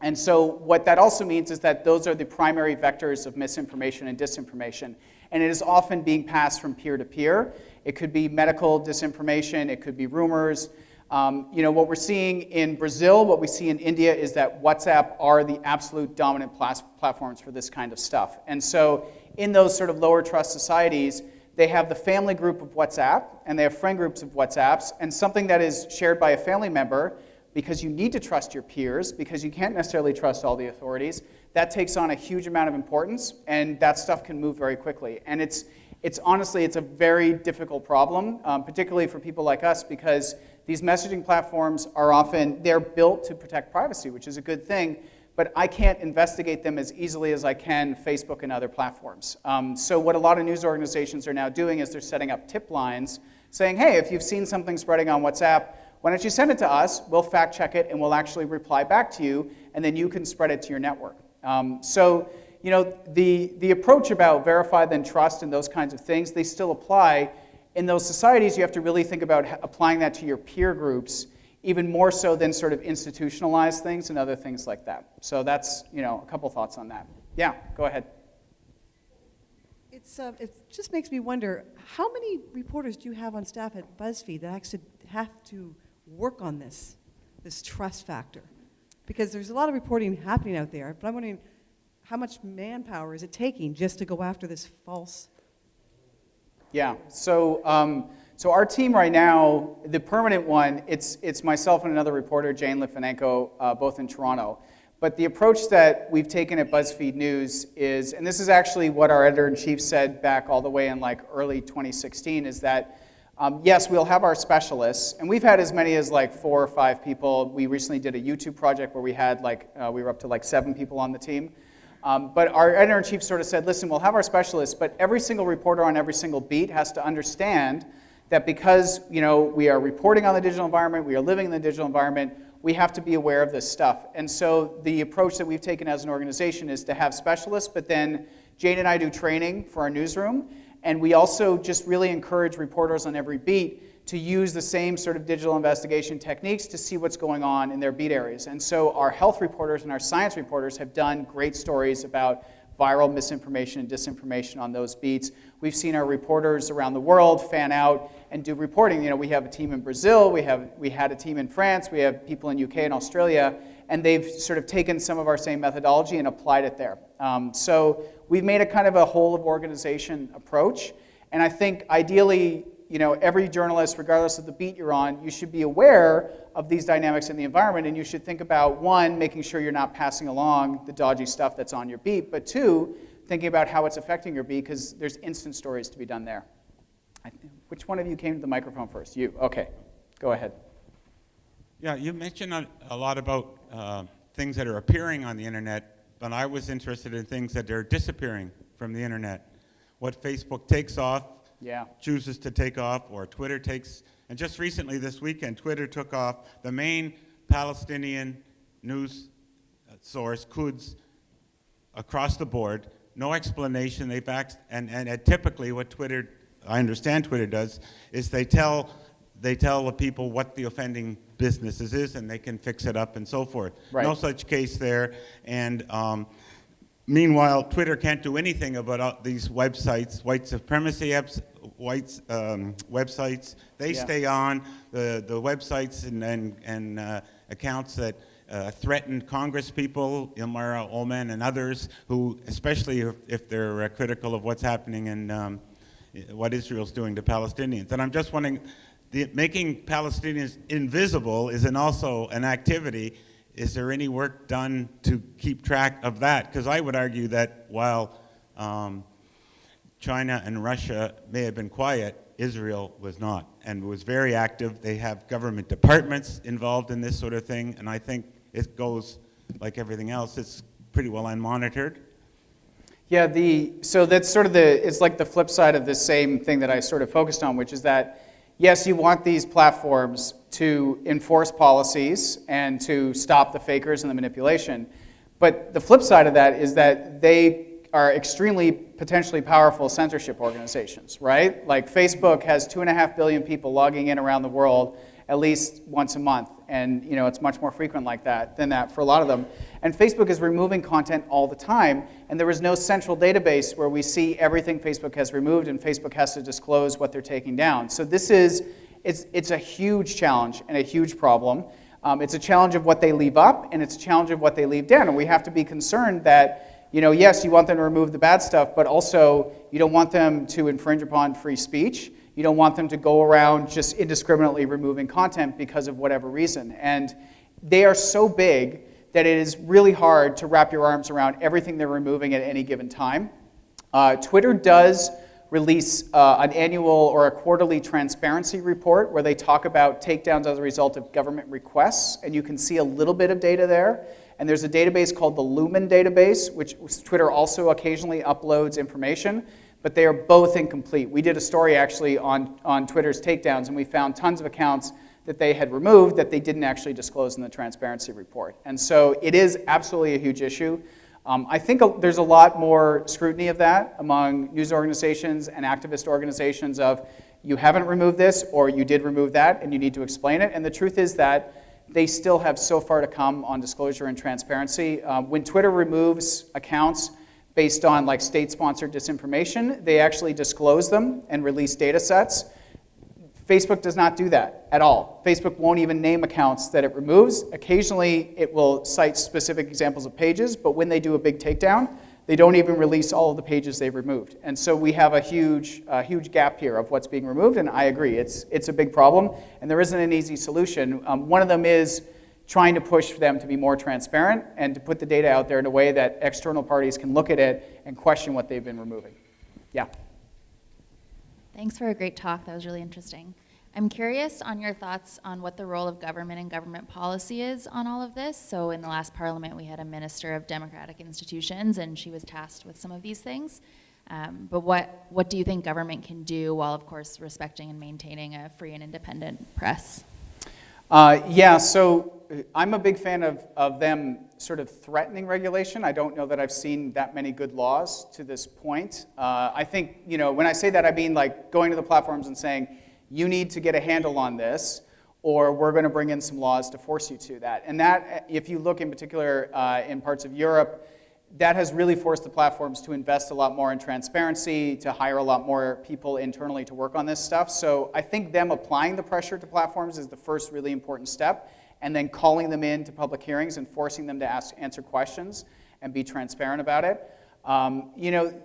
Speaker 2: And so what that also means is that those are the primary vectors of misinformation and disinformation. And it is often being passed from peer to peer. It could be medical disinformation, it could be rumors. What we're seeing in Brazil, what we see in India is that WhatsApp are the absolute dominant platforms for this kind of stuff. And so in those sort of lower trust societies, they have the family group of WhatsApp, and they have friend groups of WhatsApps, and something that is shared by a family member, because you need to trust your peers, because you can't necessarily trust all the authorities, that takes on a huge amount of importance, and that stuff can move very quickly. And it's honestly, it's a very difficult problem, particularly for people like us, because these messaging platforms are often, they're built to protect privacy, which is a good thing, but I can't investigate them as easily as I can Facebook and other platforms. So what a lot of news organizations are now doing is they're setting up tip lines saying, hey, if you've seen something spreading on WhatsApp, why don't you send it to us, we'll fact check it, and we'll actually reply back to you, and then you can spread it to your network. The approach about verify then trust and those kinds of things, they still apply. In those societies, you have to really think about applying that to your peer groups, even more so than sort of institutionalized things and other things like that. So that's, a couple thoughts on that. Yeah, go ahead.
Speaker 4: It just makes me wonder, how many reporters do you have on staff at BuzzFeed that actually have to work on this trust factor? Because there's a lot of reporting happening out there, but I'm wondering how much manpower is it taking just to go after this false?
Speaker 2: Yeah, so our team right now, the permanent one, it's myself and another reporter, Jane Litvinenko, both in Toronto. But the approach that we've taken at BuzzFeed News is, and this is actually what our editor-in-chief said back all the way in early 2016, is that yes, we'll have our specialists, and we've had as many as 4 or 5 people. We recently did a YouTube project where we had we were up to 7 people on the team. But our editor-in-chief sort of said, listen, we'll have our specialists, but every single reporter on every single beat has to understand that because we are reporting on the digital environment, we are living in the digital environment, we have to be aware of this stuff. And so the approach that we've taken as an organization is to have specialists, but then Jane and I do training for our newsroom, and we also just really encourage reporters on every beat to use the same sort of digital investigation techniques to see what's going on in their beat areas. And so our health reporters and our science reporters have done great stories about viral misinformation and disinformation on those beats. We've seen our reporters around the world fan out and do reporting. You know, we have a team in Brazil, we had a team in France, we have people in UK and Australia, and they've sort of taken some of our same methodology and applied it there. So we've made a kind of a whole of organization approach, and I think ideally, you know, every journalist, regardless of the beat you're on, you should be aware of these dynamics in the environment, and you should think about, one, making sure you're not passing along the dodgy stuff that's on your beat, but two, thinking about how it's affecting your beat, because there's instant stories to be done there. Which one of you came to the microphone first? You, okay, go ahead.
Speaker 5: Yeah, you mentioned a lot about things that are appearing on the internet, but I was interested in things that are disappearing from the internet. What Facebook takes off, chooses to take off, or Twitter takes, and just recently this weekend, Twitter took off the main Palestinian news source, Quds, across the board, no explanation. And typically what Twitter, I understand Twitter does, is they tell the people what the offending businesses is, and they can fix it up and so forth.
Speaker 2: Right.
Speaker 5: No such case there, and meanwhile, Twitter can't do anything about these websites, white supremacy websites. They stay on the websites and accounts that threaten Congress people, Ilmara Oman and others, who, especially if they're critical of what's happening and what Israel's doing to Palestinians. And I'm just wondering, making Palestinians invisible is also an activity. Is there any work done to keep track of that? Because I would argue that while China and Russia may have been quiet, Israel was not, and was very active. They have government departments involved in this sort of thing, and I think it goes like everything else. It's pretty well unmonitored.
Speaker 2: Yeah, so that's sort of it's like the flip side of the same thing that I sort of focused on, which is that, yes, you want these platforms to enforce policies and to stop the fakers and the manipulation, but the flip side of that is that they are extremely potentially powerful censorship organizations, right? Like Facebook has 2.5 billion people logging in around the world at least once a month, and you know it's much more frequent than that for a lot of them. And Facebook is removing content all the time, and there is no central database where we see everything Facebook has removed, and Facebook has to disclose what they're taking down. So it's a huge challenge and a huge problem. It's a challenge of what they leave up, and it's a challenge of what they leave down, and we have to be concerned that, you know, yes, you want them to remove the bad stuff, but also you don't want them to infringe upon free speech. You don't want them to go around just indiscriminately removing content because of whatever reason. And they are so big that it is really hard to wrap your arms around everything they're removing at any given time. Twitter does release an annual or a quarterly transparency report where they talk about takedowns as a result of government requests, and you can see a little bit of data there. And there's a database called the Lumen database, which Twitter also occasionally uploads information, but they are both incomplete. We did a story actually on Twitter's takedowns, and we found tons of accounts that they had removed that they didn't actually disclose in the transparency report. And so it is absolutely a huge issue. I think there's a lot more scrutiny of that among news organizations and activist organizations of, you haven't removed this, or you did remove that, and you need to explain it. And the truth is that they still have so far to come on disclosure and transparency. When Twitter removes accounts based on like state-sponsored disinformation, they actually disclose them and release data sets. Facebook does not do that at all. Facebook won't even name accounts that it removes. Occasionally, it will cite specific examples of pages, but when they do a big takedown, they don't even release all of the pages they've removed. And so we have a huge gap here of what's being removed, and I agree, it's a big problem, and there isn't an easy solution. One of them is trying to push them to be more transparent and to put the data out there in a way that external parties can look at it and question what they've been removing. Yeah.
Speaker 6: Thanks for a great talk. That was really interesting. I'm curious on your thoughts on what the role of government and government policy is on all of this. So in the last parliament, we had a minister of democratic institutions, and she was tasked with some of these things. But what do you think government can do while, of course, respecting and maintaining a free and independent press?
Speaker 2: Yeah, so I'm a big fan of them sort of threatening regulation. I don't know that I've seen that many good laws to this point. I think, you know, when I say that, I mean like going to the platforms and saying, you need to get a handle on this, or we're going to bring in some laws to force you to that. And that, if you look in particular in parts of Europe, that has really forced the platforms to invest a lot more in transparency, to hire a lot more people internally to work on this stuff. So I think them applying the pressure to platforms is the first really important step, and then calling them in to public hearings and forcing them to answer questions and be transparent about it. You know,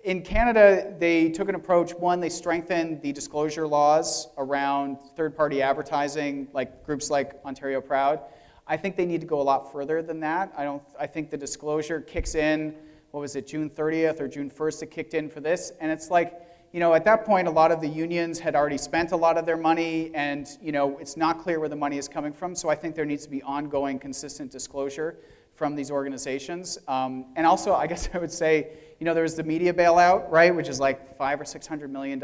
Speaker 2: in Canada, they took an approach. One, they strengthened the disclosure laws around third-party advertising, like groups like Ontario Proud. I think they need to go a lot further than that. I think the disclosure kicks in, what was it, June 30th or June 1st it kicked in for this, and it's like, you know, at that point, a lot of the unions had already spent a lot of their money, and, you know, it's not clear where the money is coming from, so I think there needs to be ongoing, consistent disclosure from these organizations. And also, I guess I would say, you know, there was the media bailout, right, which is like $500 or $600 million,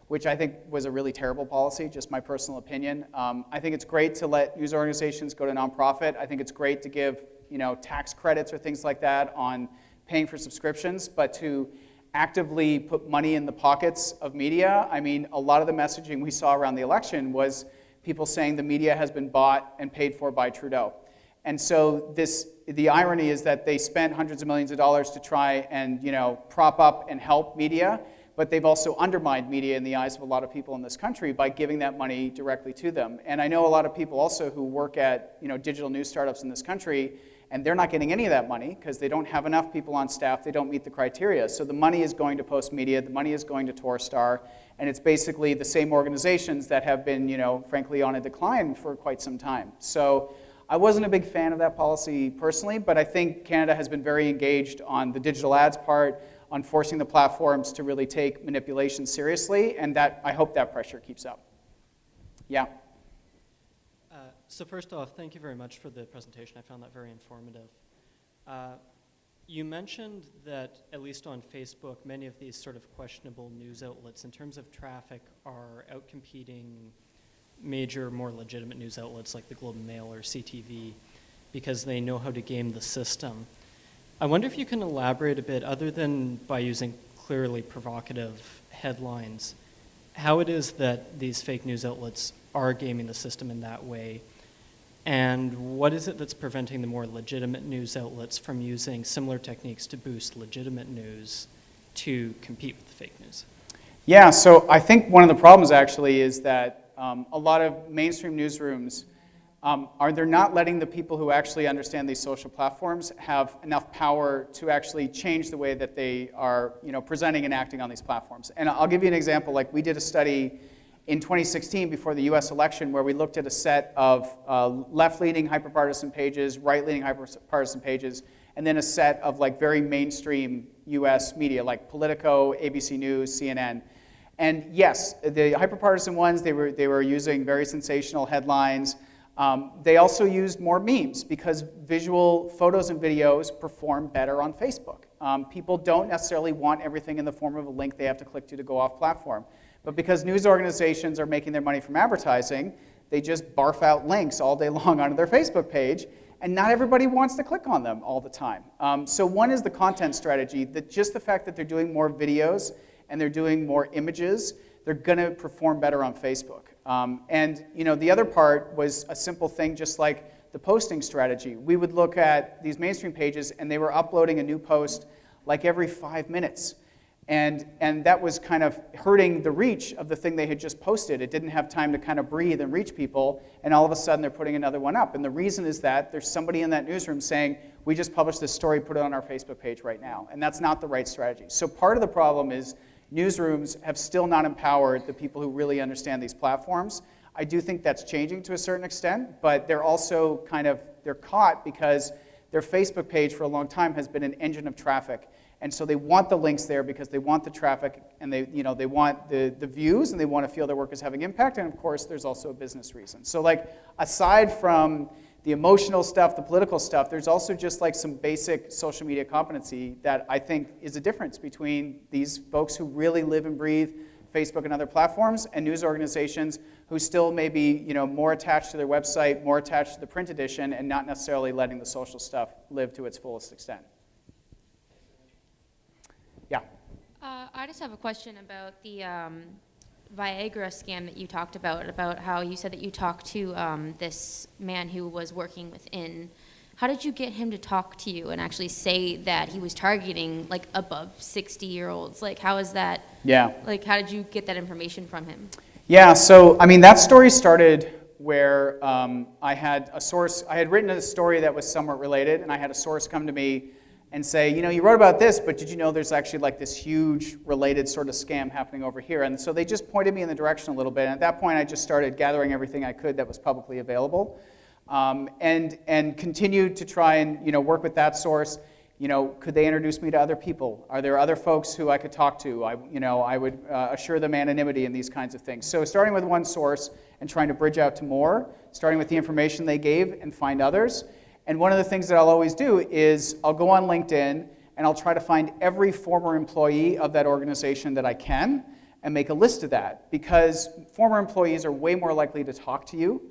Speaker 2: which I think was a really terrible policy, just my personal opinion. I think it's great to let news organizations go to nonprofit. I think it's great to give, you know, tax credits or things like that on paying for subscriptions, but to actively put money in the pockets of media, I mean, a lot of the messaging we saw around the election was people saying the media has been bought and paid for by Trudeau. And so the irony is that they spent hundreds of millions of dollars to try and, you know, prop up and help media, but they've also undermined media in the eyes of a lot of people in this country by giving that money directly to them. And I know a lot of people also who work at, you know, digital news startups in this country, and they're not getting any of that money because they don't have enough people on staff, they don't meet the criteria. So the money is going to Postmedia, the money is going to Torstar, and it's basically the same organizations that have been, you know, frankly on a decline for quite some time. So I wasn't a big fan of that policy personally, but I think Canada has been very engaged on the digital ads part, on forcing the platforms to really take manipulation seriously, and that I hope that pressure keeps up. Yeah.
Speaker 7: So first off, thank you very much for the presentation. I found that very informative. You mentioned that, at least on Facebook, many of these sort of questionable news outlets, in terms of traffic, are outcompeting major, more legitimate news outlets like the Globe and Mail or CTV because they know how to game the system. I wonder if you can elaborate a bit, other than by using clearly provocative headlines, how it is that these fake news outlets are gaming the system in that way, and what is it that's preventing the more legitimate news outlets from using similar techniques to boost legitimate news to compete with the fake news?
Speaker 2: Yeah, so I think one of the problems actually is that a lot of mainstream newsrooms they're not letting the people who actually understand these social platforms have enough power to actually change the way that they are, you know, presenting and acting on these platforms. And I'll give you an example. Like, we did a study in 2016 before the US election where we looked at a set of left-leaning hyperpartisan pages, right-leaning hyperpartisan pages, and then a set of like very mainstream US media like Politico, ABC News, CNN. And yes, the hyperpartisan ones, they were using very sensational headlines. They also used more memes because visual photos and videos perform better on Facebook. People don't necessarily want everything in the form of a link they have to click to go off platform. But because news organizations are making their money from advertising, they just barf out links all day long onto their Facebook page, and not everybody wants to click on them all the time. So one is the content strategy, that just the fact that they're doing more videos and they're doing more images, they're going to perform better on Facebook. And you know, the other part was a simple thing, just like the posting strategy. We would look at these mainstream pages, and they were uploading a new post like every 5 minutes. And that was kind of hurting the reach of the thing they had just posted. It didn't have time to kind of breathe and reach people, and all of a sudden they're putting another one up. And the reason is that there's somebody in that newsroom saying, we just published this story, put it on our Facebook page right now. And that's not the right strategy. So part of the problem is newsrooms have still not empowered the people who really understand these platforms. I do think that's changing to a certain extent, but they're also they're caught because their Facebook page for a long time has been an engine of traffic. And so they want the links there because they want the traffic, and they want the views, and they want to feel their work is having impact. And of course, there's also a business reason. So like, aside from the emotional stuff, the political stuff, there's also just like some basic social media competency that I think is a difference between these folks who really live and breathe Facebook and other platforms, and news organizations who still may be, more attached to their website, more attached to the print edition, and not necessarily letting the social stuff live to its fullest extent. Yeah.
Speaker 8: I just have a question about the Viagra scam that you talked about how you said that you talked to this man who was working within how did you get him to talk to you and actually say that he was targeting like above 60-year-olds? Like, how is that?
Speaker 2: Yeah.
Speaker 8: Like, how did you get that information from him?
Speaker 2: Yeah, so I mean, that story started where I had a source, I had written a story that was somewhat related, and I had a source come to me and say, you know, you wrote about this, but did you know there's actually like this huge related sort of scam happening over here? And so they just pointed me in the direction a little bit, and at that point I just started gathering everything I could that was publicly available, and continued to try and, you know, work with that source. You know, could they introduce me to other people? Are there other folks who I could talk to? I would assure them anonymity and these kinds of things. So starting with one source and trying to bridge out to more, starting with the information they gave and find others. And one of the things that I'll always do is I'll go on LinkedIn and I'll try to find every former employee of that organization that I can and make a list of that, because former employees are way more likely to talk to you.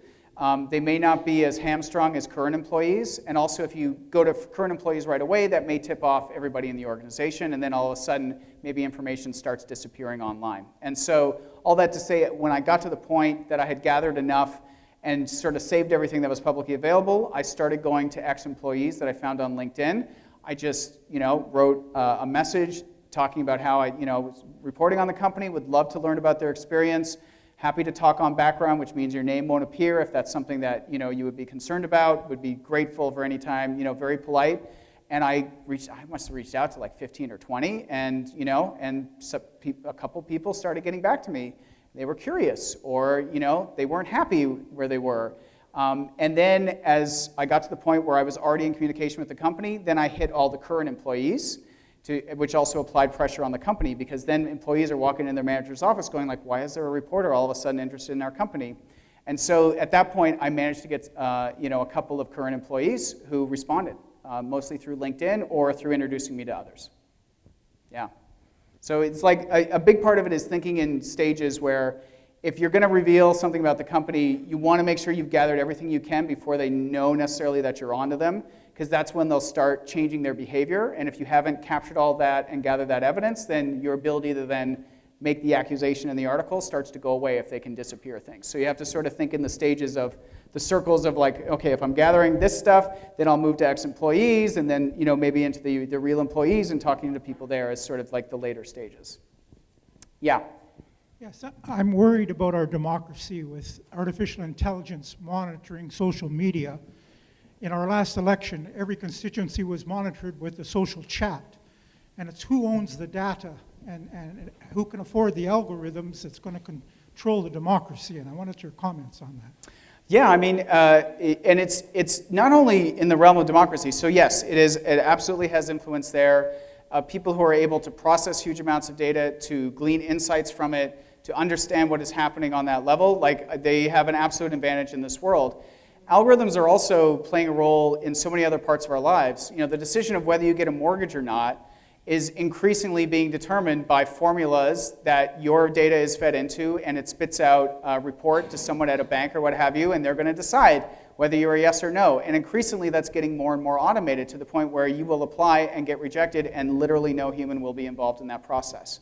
Speaker 2: They may not be as hamstrung as current employees, and also if you go to current employees right away, that may tip off everybody in the organization, and then all of a sudden, maybe information starts disappearing online. And so, all that to say, when I got to the point that I had gathered enough and sort of saved everything that was publicly available, I started going to ex-employees that I found on LinkedIn. I just, you know, wrote a message talking about how I, you know, was reporting on the company, would love to learn about their experience. Happy to talk on background, which means your name won't appear if that's something that, you know, you would be concerned about. Would be grateful for any time, you know, very polite. And I must have reached out to like 15 or 20, and, you know, and a couple people started getting back to me. They were curious, or, you know, they weren't happy where they were. And then as I got to the point where I was already in communication with the company, then I hit all the current employees, which also applied pressure on the company, because then employees are walking in their manager's office going like, why is there a reporter all of a sudden interested in our company? And so at that point, I managed to get you know, a couple of current employees who responded, mostly through LinkedIn or through introducing me to others. Yeah. So it's like a big part of it is thinking in stages where if you're going to reveal something about the company, you want to make sure you've gathered everything you can before they know necessarily that you're onto them, because that's when they'll start changing their behavior. And if you haven't captured all that and gathered that evidence, then your ability to then make the accusation in the article starts to go away if they can disappear things. So you have to sort of think in the stages of the circles of like, okay, if I'm gathering this stuff, then I'll move to ex-employees, and then, you know, maybe into the real employees and talking to people there as sort of like the later stages. Yeah.
Speaker 9: Yes, I'm worried about our democracy with artificial intelligence monitoring social media. In our last election, every constituency was monitored with a social chat, and it's who owns the data and who can afford the algorithms that's going to control the democracy, and I wanted your comments on that.
Speaker 2: Yeah, I mean, and it's not only in the realm of democracy. So yes, it absolutely has influence there. People who are able to process huge amounts of data, to glean insights from it, to understand what is happening on that level, like they have an absolute advantage in this world. Algorithms are also playing a role in so many other parts of our lives. You know, the decision of whether you get a mortgage or not is increasingly being determined by formulas that your data is fed into, and it spits out a report to someone at a bank or what have you, and they're going to decide whether you're a yes or no. And increasingly that's getting more and more automated to the point where you will apply and get rejected, and literally no human will be involved in that process.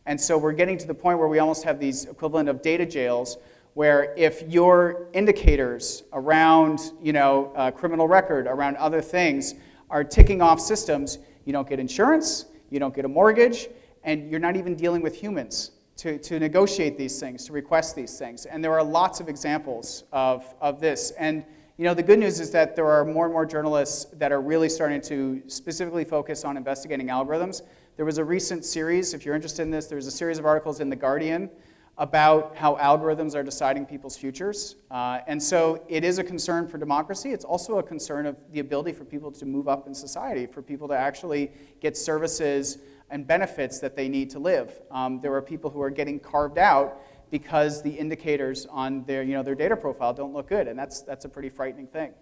Speaker 2: And so we're getting to the point where we almost have these equivalent of data jails, where if your indicators around, you know, criminal record, around other things are ticking off systems, you don't get insurance, you don't get a mortgage, and you're not even dealing with humans to negotiate these things, to request these things. And there are lots of examples of this. And you know, the good news is that there are more and more journalists that are really starting to specifically focus on investigating algorithms. There was a recent series, if you're interested in this, there's a series of articles in The Guardian about how algorithms are deciding people's futures. And so it is a concern for democracy. It's also a concern of the ability for people to move up in society, for people to actually get services and benefits that they need to live. There are people who are getting carved out because the indicators on their, you know, their data profile don't look good, and that's a pretty frightening thing.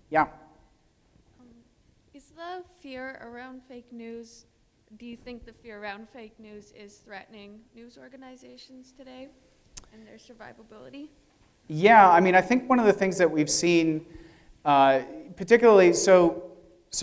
Speaker 2: Yeah?
Speaker 10: Is the fear around fake news, do you think the fear around fake news is threatening news organizations today and their survivability?
Speaker 2: Yeah, I mean, I think one of the things that we've seen, particularly, so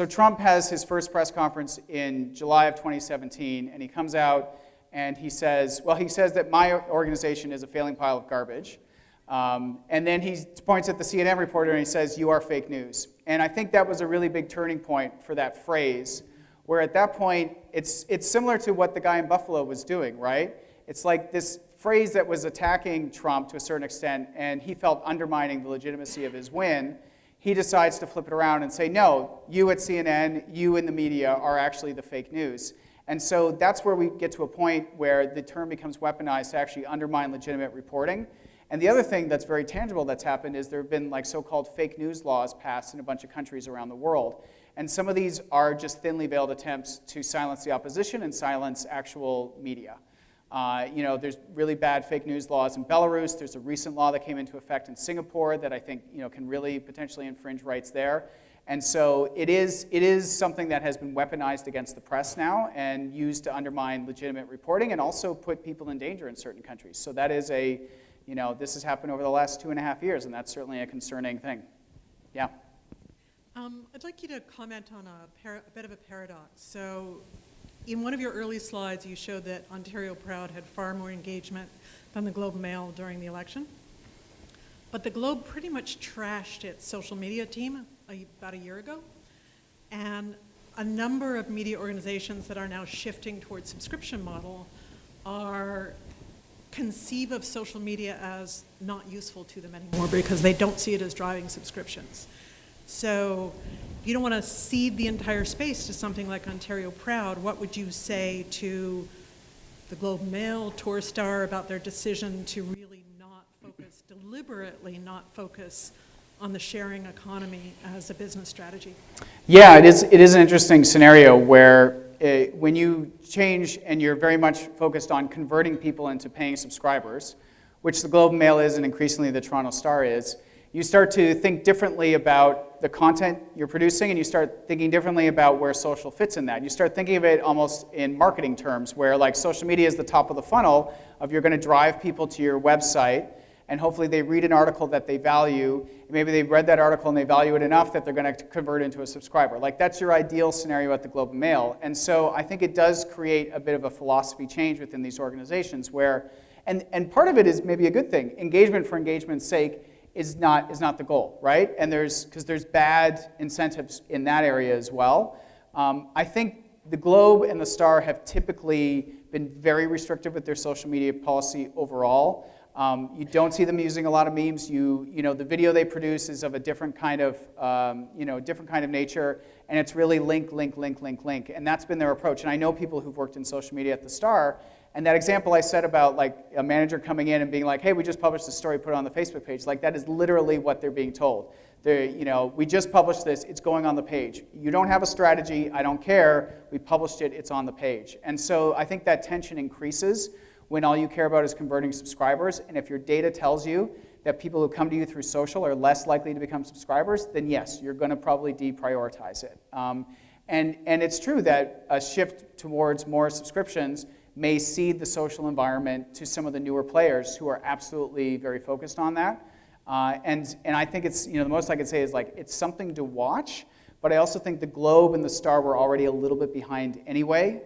Speaker 2: Trump has his first press conference in July of 2017, and he comes out and he says that my organization is a failing pile of garbage. And then he points at the CNN reporter and he says, "You are fake news." And I think that was a really big turning point for that phrase, where at that point, it's similar to what the guy in Buffalo was doing, right? It's like this phrase that was attacking Trump to a certain extent, and he felt undermining the legitimacy of his win. He decides to flip it around and say, no, you at CNN, you in the media are actually the fake news. And so that's where we get to a point where the term becomes weaponized to actually undermine legitimate reporting. And the other thing that's very tangible that's happened is there have been like so-called fake news laws passed in a bunch of countries around the world. And some of these are just thinly veiled attempts to silence the opposition and silence actual media. There's really bad fake news laws in Belarus. There's a recent law that came into effect in Singapore that I think can really potentially infringe rights there. And so it is something that has been weaponized against the press now and used to undermine legitimate reporting and also put people in danger in certain countries. So that is this has happened over the last 2.5 years, and that's certainly a concerning thing. Yeah.
Speaker 11: I'd like you to comment on a bit of a paradox. So in one of your early slides, you showed that Ontario Proud had far more engagement than the Globe and Mail during the election. But the Globe pretty much trashed its social media team about a year ago. And a number of media organizations that are now shifting towards subscription model conceive of social media as not useful to them anymore because they don't see it as driving subscriptions. So if you don't want to cede the entire space to something like Ontario Proud, what would you say to the Globe and Mail, Torstar, about their decision to really deliberately not focus on the sharing economy as a business strategy?
Speaker 2: Yeah, it is an interesting scenario where when you change and you're very much focused on converting people into paying subscribers, which the Globe and Mail is and increasingly the Toronto Star is, you start to think differently about the content you're producing and you start thinking differently about where social fits in that. You start thinking of it almost in marketing terms where like social media is the top of the funnel of you're going to drive people to your website and hopefully they read an article that they value. Maybe they've read that article and they value it enough that they're going to convert into a subscriber. Like that's your ideal scenario at the Globe and Mail. And so I think it does create a bit of a philosophy change within these organizations where, and part of it is maybe a good thing. Engagement for engagement's sake is not the goal, right? And because there's bad incentives in that area as well. I think the Globe and the Star have typically been very restrictive with their social media policy overall. You don't see them using a lot of memes. The video they produce is of a different kind of, nature, and it's really link, and that's been their approach. And I know people who've worked in social media at the Star, and that example I said about like a manager coming in and being like, "Hey, we just published this story, put it on the Facebook page." Like that is literally what they're being told. We just published this, it's going on the page. You don't have a strategy, I don't care. We published it, it's on the page. And so I think that tension increases when all you care about is converting subscribers. And if your data tells you that people who come to you through social are less likely to become subscribers, then yes, you're going to probably deprioritize it. And it's true that a shift towards more subscriptions may cede the social environment to some of the newer players who are absolutely very focused on that. And I think it's, the most I could say is like, it's something to watch, but I also think the Globe and the Star were already a little bit behind anyway.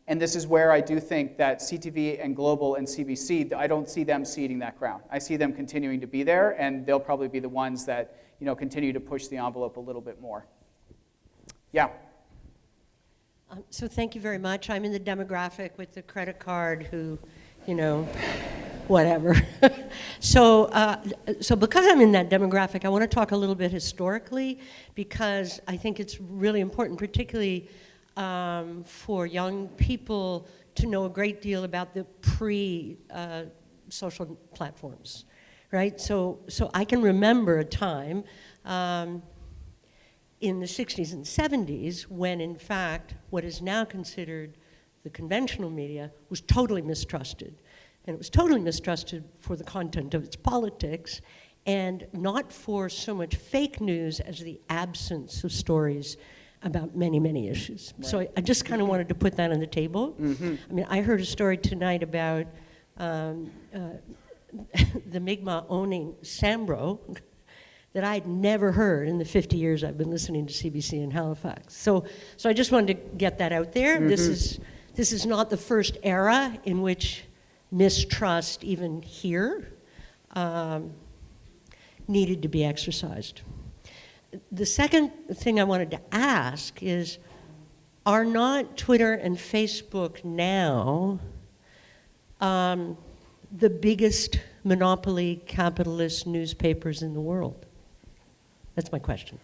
Speaker 2: And this is where I do think that CTV and Global and CBC, I don't see them ceding that ground. I see them continuing to be there, and they'll probably be the ones that continue to push the envelope a little bit more. Yeah.
Speaker 12: So thank you very much. I'm in the demographic with the credit card who, whatever. So because I'm in that demographic, I want to talk a little bit historically because I think it's really important, particularly for young people to know a great deal about the pre-social platforms, right? So I can remember a time in the 60s and 70s when, in fact, what is now considered the conventional media was totally mistrusted. And it was totally mistrusted for the content of its politics and not for so much fake news as the absence of stories about many, many issues. Right. So I just kind of wanted to put that on the table. Mm-hmm. I mean, I heard a story tonight about the Mi'kmaq owning Sambro that I'd never heard in the 50 years I've been listening to CBC in Halifax. So I just wanted to get that out there. Mm-hmm. This is not the first era in which mistrust even here needed to be exercised. The second thing I wanted to ask is, are not Twitter and Facebook now the biggest monopoly capitalist newspapers in the world? That's my question.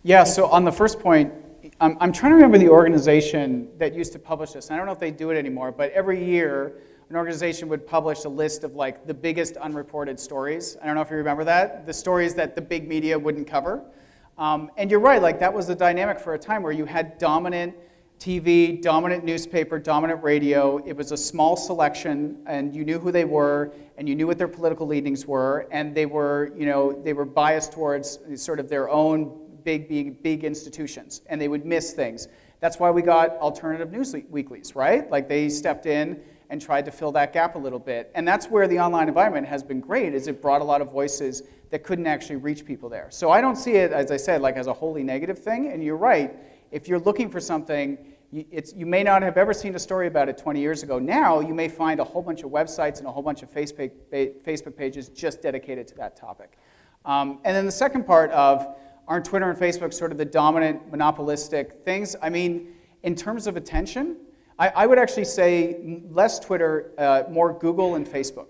Speaker 2: Yeah, so on the first point, I'm trying to remember the organization that used to publish this. I don't know if they do it anymore, but every year an organization would publish a list of like the biggest unreported stories. I don't know if you remember that, the stories that the big media wouldn't cover. And you're right, like that was the dynamic for a time where you had dominant TV, dominant newspaper, dominant radio. It was a small selection, and you knew who they were, and you knew what their political leanings were, and they were, they were biased towards sort of their own big institutions, and they would miss things. That's why we got alternative news weeklies, right? Like they stepped in and tried to fill that gap a little bit. And that's where the online environment has been great, is it brought a lot of voices that couldn't actually reach people there. So I don't see it, as I said, like as a wholly negative thing. And you're right, if you're looking for something, you may not have ever seen a story about it 20 years ago. Now you may find a whole bunch of websites and a whole bunch of Facebook pages just dedicated to that topic. And then the second part of, aren't Twitter and Facebook sort of the dominant monopolistic things? I mean, in terms of attention, I would actually say less Twitter, more Google and Facebook.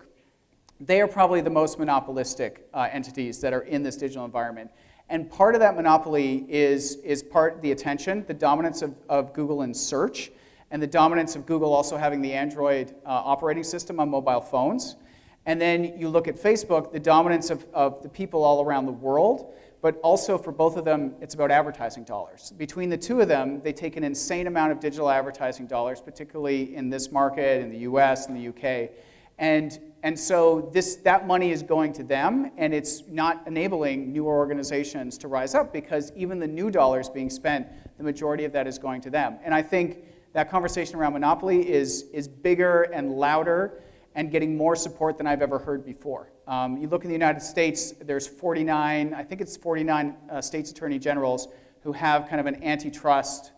Speaker 2: They are probably the most monopolistic entities that are in this digital environment. And part of that monopoly is part the attention, the dominance of Google in search, and the dominance of Google also having the Android operating system on mobile phones. And then you look at Facebook, the dominance of the people all around the world, but also for both of them, it's about advertising dollars. Between the two of them, they take an insane amount of digital advertising dollars, particularly in this market, in the US and the UK. And so that money is going to them, and it's not enabling newer organizations to rise up, because even the new dollars being spent, the majority of that is going to them. And I think that conversation around monopoly is bigger and louder and getting more support than I've ever heard before. You look in the United States, there's 49, I think it's 49 states attorney generals who have kind of an antitrust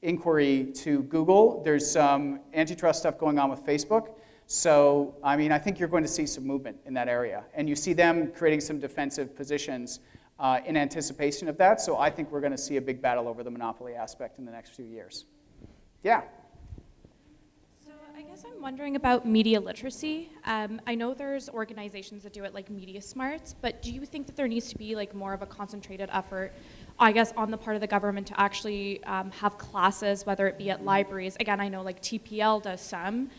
Speaker 2: inquiry to Google. There's some antitrust stuff going on with Facebook. So, I mean, I think you're going to see some movement in that area. And you see them creating some defensive positions in anticipation of that. So I think we're going to see a big battle over the monopoly aspect in the next few years. Yeah.
Speaker 13: I guess I'm wondering about media literacy. I know there's organizations that do it like Media Smarts, but do you think that there needs to be like more of a concentrated effort, I guess, on the part of the government to actually have classes, whether it be at libraries? Again, I know like TPL does some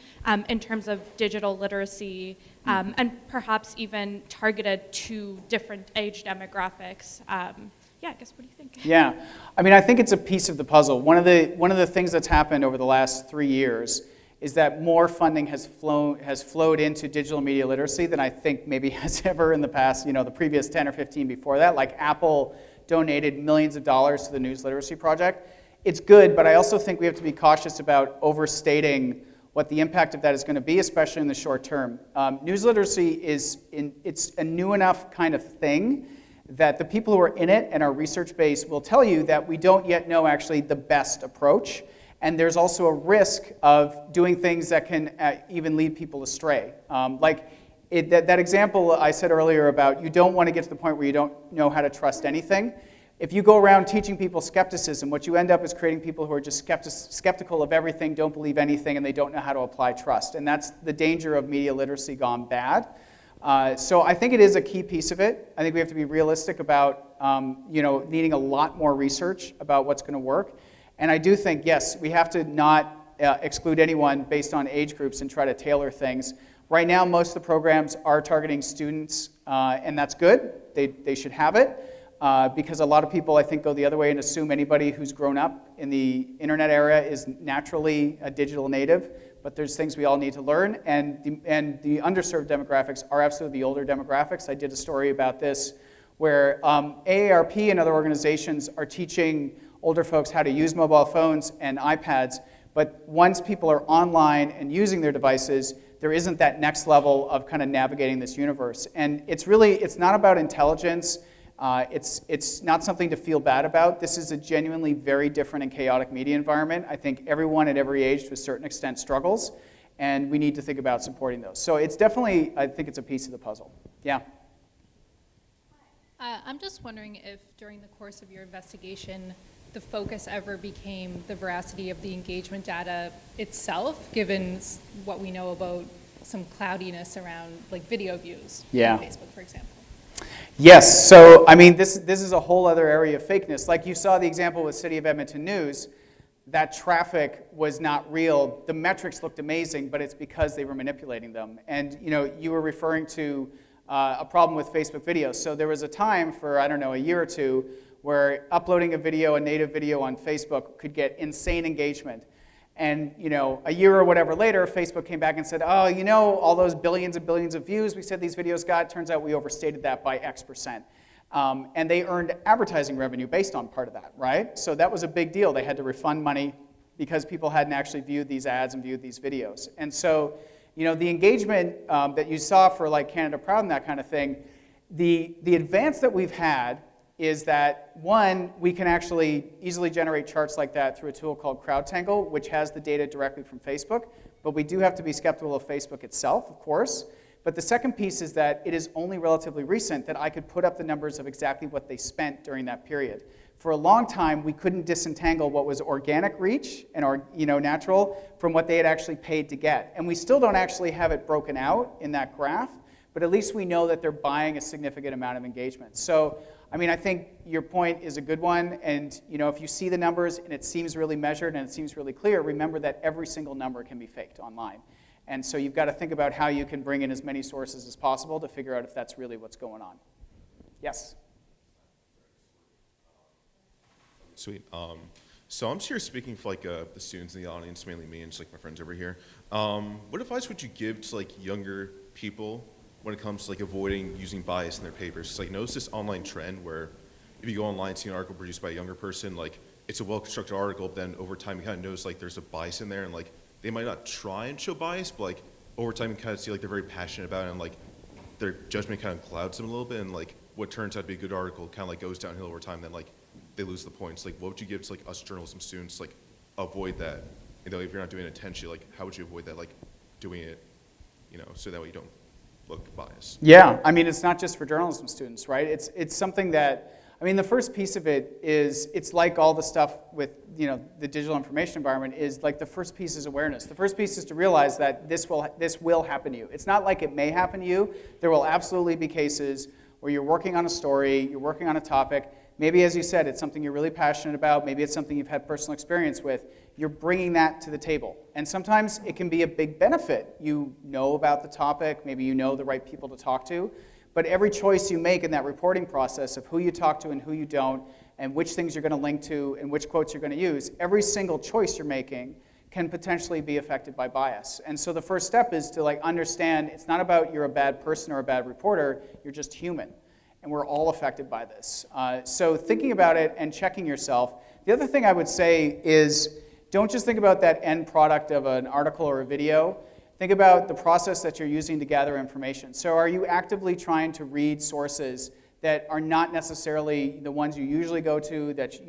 Speaker 13: in terms of digital literacy, and perhaps even targeted to different age demographics. Yeah, I guess, what do you think?
Speaker 2: Yeah, I mean, I think it's a piece of the puzzle. One of the things that's happened over the last 3 years is that more funding has flowed into digital media literacy than I think maybe has ever in the past, the previous 10 or 15 before that. Like Apple donated millions of dollars to the News Literacy Project. It's good, but I also think we have to be cautious about overstating what the impact of that is going to be, especially in the short term. News literacy it's a new enough kind of thing that the people who are in it and are research-based will tell you that we don't yet know actually the best approach. And there's also a risk of doing things that can even lead people astray. That example I said earlier about you don't want to get to the point where you don't know how to trust anything. If you go around teaching people skepticism, what you end up is creating people who are just skeptical of everything, don't believe anything, and they don't know how to apply trust. And that's the danger of media literacy gone bad. So I think it is a key piece of it. I think we have to be realistic about needing a lot more research about what's going to work. And I do think, yes, we have to not exclude anyone based on age groups and try to tailor things. Right now, most of the programs are targeting students, and that's good. They should have it, because a lot of people, I think, go the other way and assume anybody who's grown up in the internet era is naturally a digital native, but there's things we all need to learn, and the underserved demographics are absolutely the older demographics. I did a story about this where AARP and other organizations are teaching older folks how to use mobile phones and iPads, but once people are online and using their devices, there isn't that next level of kind of navigating this universe. And it's not about intelligence. It's not something to feel bad about. This is a genuinely very different and chaotic media environment. I think everyone at every age to a certain extent struggles. And we need to think about supporting those. So it's definitely, I think it's a piece of the puzzle. Yeah.
Speaker 14: I'm just wondering if during the course of your investigation, the focus ever became the veracity of the engagement data itself, given what we know about some cloudiness around like video views
Speaker 2: Yeah.
Speaker 14: on Facebook, for example.
Speaker 2: Yes, so I mean, this is a whole other area of fakeness. Like you saw the example with City of Edmonton News, that traffic was not real. The metrics looked amazing, but it's because they were manipulating them. And you were referring to a problem with Facebook videos. So there was a time for, I don't know, a year or two, where uploading a native video on Facebook could get insane engagement. And a year or whatever later, Facebook came back and said, oh, all those billions and billions of views we said these videos got, turns out we overstated that by X%. And they earned advertising revenue based on part of that, right? So that was a big deal. They had to refund money because people hadn't actually viewed these ads and viewed these videos. And so, the engagement that you saw for like Canada Proud and that kind of thing, the advance that we've had is that, one, we can actually easily generate charts like that through a tool called CrowdTangle, which has the data directly from Facebook. But we do have to be skeptical of Facebook itself, of course. But the second piece is that it is only relatively recent that I could put up the numbers of exactly what they spent during that period. For a long time, we couldn't disentangle what was organic reach and natural from what they had actually paid to get. And we still don't actually have it broken out in that graph, but at least we know that they're buying a significant amount of engagement. So, I mean, I think your point is a good one, and if you see the numbers and it seems really measured and it seems really clear, remember that every single number can be faked online. And so you've got to think about how you can bring in as many sources as possible to figure out if that's really what's going on. Yes?
Speaker 15: Sweet. So I'm just here speaking for the students in the audience, mainly me and just my friends over here. What advice would you give to younger people when it comes to avoiding using bias in their papers? Notice this online trend where if you go online and see an article produced by a younger person, it's a well-constructed article, but then over time you kind of notice there's a bias in there, and they might not try and show bias, but over time you kind of see they're very passionate about it, and their judgment kind of clouds them a little bit, and what turns out to be a good article kind of goes downhill over time. Then they lose the points. What would you give to us journalism students avoid that? If you're not doing it intentionally, how would you avoid that? Doing it, so that way you don't look biased.
Speaker 2: Yeah, I mean, it's not just for journalism students, right? It's something that, I mean, the first piece of it is, it's like all the stuff with, the digital information environment is the first piece is awareness. The first piece is to realize that this will happen to you. It's not like it may happen to you. There will absolutely be cases where you're working on a story, you're working on a topic. Maybe, as you said, it's something you're really passionate about. Maybe it's something you've had personal experience with. You're bringing that to the table. And sometimes it can be a big benefit. You know about the topic. Maybe you know the right people to talk to. But every choice you make in that reporting process of who you talk to and who you don't, and which things you're going to link to and which quotes you're going to use, every single choice you're making can potentially be affected by bias. And so the first step is to understand it's not about you're a bad person or a bad reporter. You're just human. And we're all affected by this. So thinking about it and checking yourself. The other thing I would say is don't just think about that end product of an article or a video. Think about the process that you're using to gather information. So are you actively trying to read sources that are not necessarily the ones you usually go to that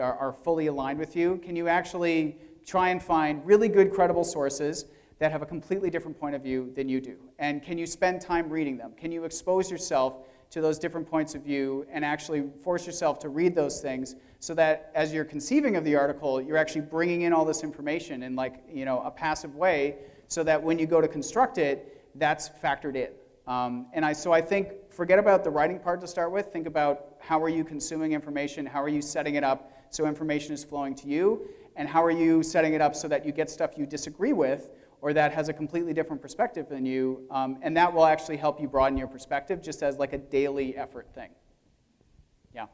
Speaker 2: are fully aligned with you? Can you actually try and find really good, credible sources that have a completely different point of view than you do? And can you spend time reading them? Can you expose yourself to those different points of view and actually force yourself to read those things so that as you're conceiving of the article, you're actually bringing in all this information in a passive way so that when you go to construct it, that's factored in. So I think forget about the writing part to start with. Think about how are you consuming information, how are you setting it up so information is flowing to you, and how are you setting it up so that you get stuff you disagree with or that has a completely different perspective than you, and that will actually help you broaden your perspective just as a daily effort thing. Yeah.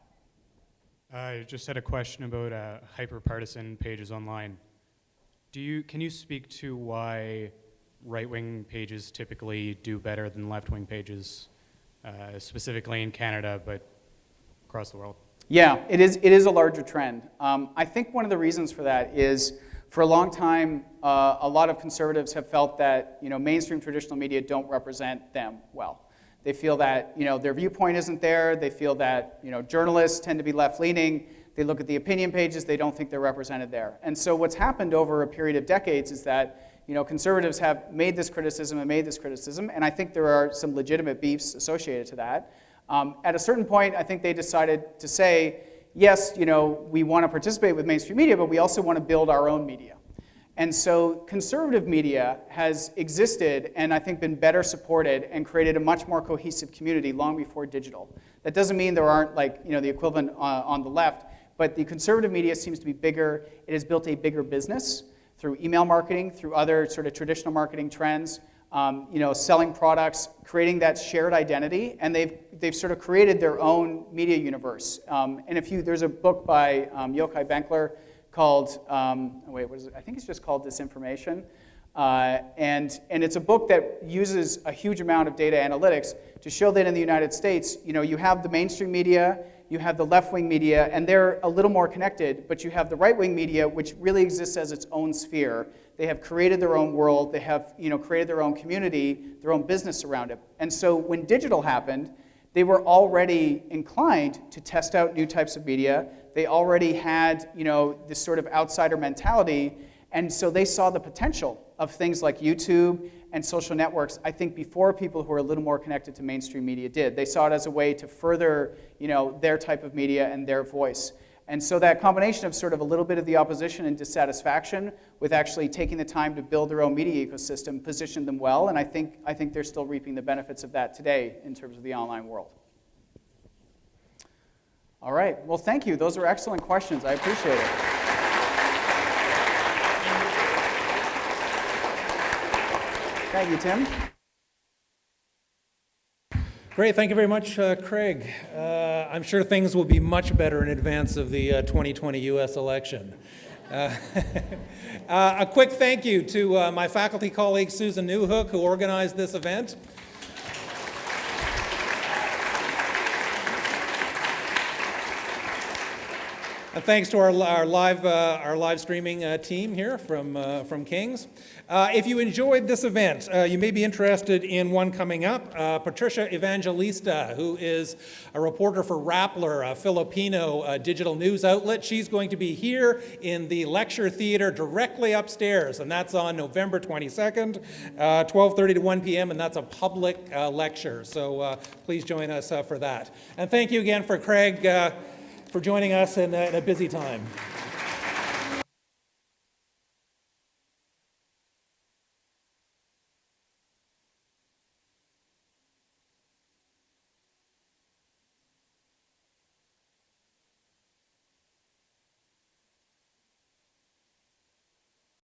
Speaker 16: I just had a question about hyper-partisan pages online. Can you speak to why right-wing pages typically do better than left-wing pages, specifically in Canada, but across the world?
Speaker 2: Yeah, it is a larger trend. I think one of the reasons for that is for a long time, a lot of conservatives have felt that mainstream traditional media don't represent them well. They feel that their viewpoint isn't there. They feel that journalists tend to be left-leaning. They look at the opinion pages. They don't think they're represented there. And so what's happened over a period of decades is that conservatives have made this criticism and made this criticism, and I think there are some legitimate beefs associated to that. At a certain point, I think they decided to say, yes, we want to participate with mainstream media, but we also want to build our own media. And so conservative media has existed and I think been better supported and created a much more cohesive community long before digital. That doesn't mean there aren't the equivalent on the left, but the conservative media seems to be bigger. It has built a bigger business through email marketing, through other sort of traditional marketing trends, selling products, creating that shared identity, and they've sort of created their own media universe. And there's a book by Yochai Benkler called, I think it's just called Disinformation. And it's a book that uses a huge amount of data analytics to show that in the United States, you have the mainstream media, you have the left-wing media, and they're a little more connected, but you have the right-wing media, which really exists as its own sphere. They have created their own world, they have created their own community, their own business around it. And so when digital happened, they were already inclined to test out new types of media. They already had this sort of outsider mentality, and so they saw the potential of things like YouTube and social networks, I think, before people who are a little more connected to mainstream media did. They saw it as a way to further their type of media and their voice. And so that combination of sort of a little bit of the opposition and dissatisfaction with actually taking the time to build their own media ecosystem positioned them well, and I think they're still reaping the benefits of that today in terms of the online world. All right, well, thank you. Those are excellent questions. I appreciate it. Thank you, Tim.
Speaker 1: Great, thank you very much, Craig. I'm sure things will be much better in advance of the 2020 US election. A quick thank you to my faculty colleague, Susan Newhook, who organized this event. And thanks to our live streaming team here from King's. If you enjoyed this event, you may be interested in one coming up. Patricia Evangelista, who is a reporter for Rappler, a Filipino digital news outlet. She's going to be here in the lecture theater directly upstairs, and that's on November 22nd, 12:30 to 1 p.m., and that's a public lecture. So please join us for that. And thank you again for Craig for joining us in a busy time.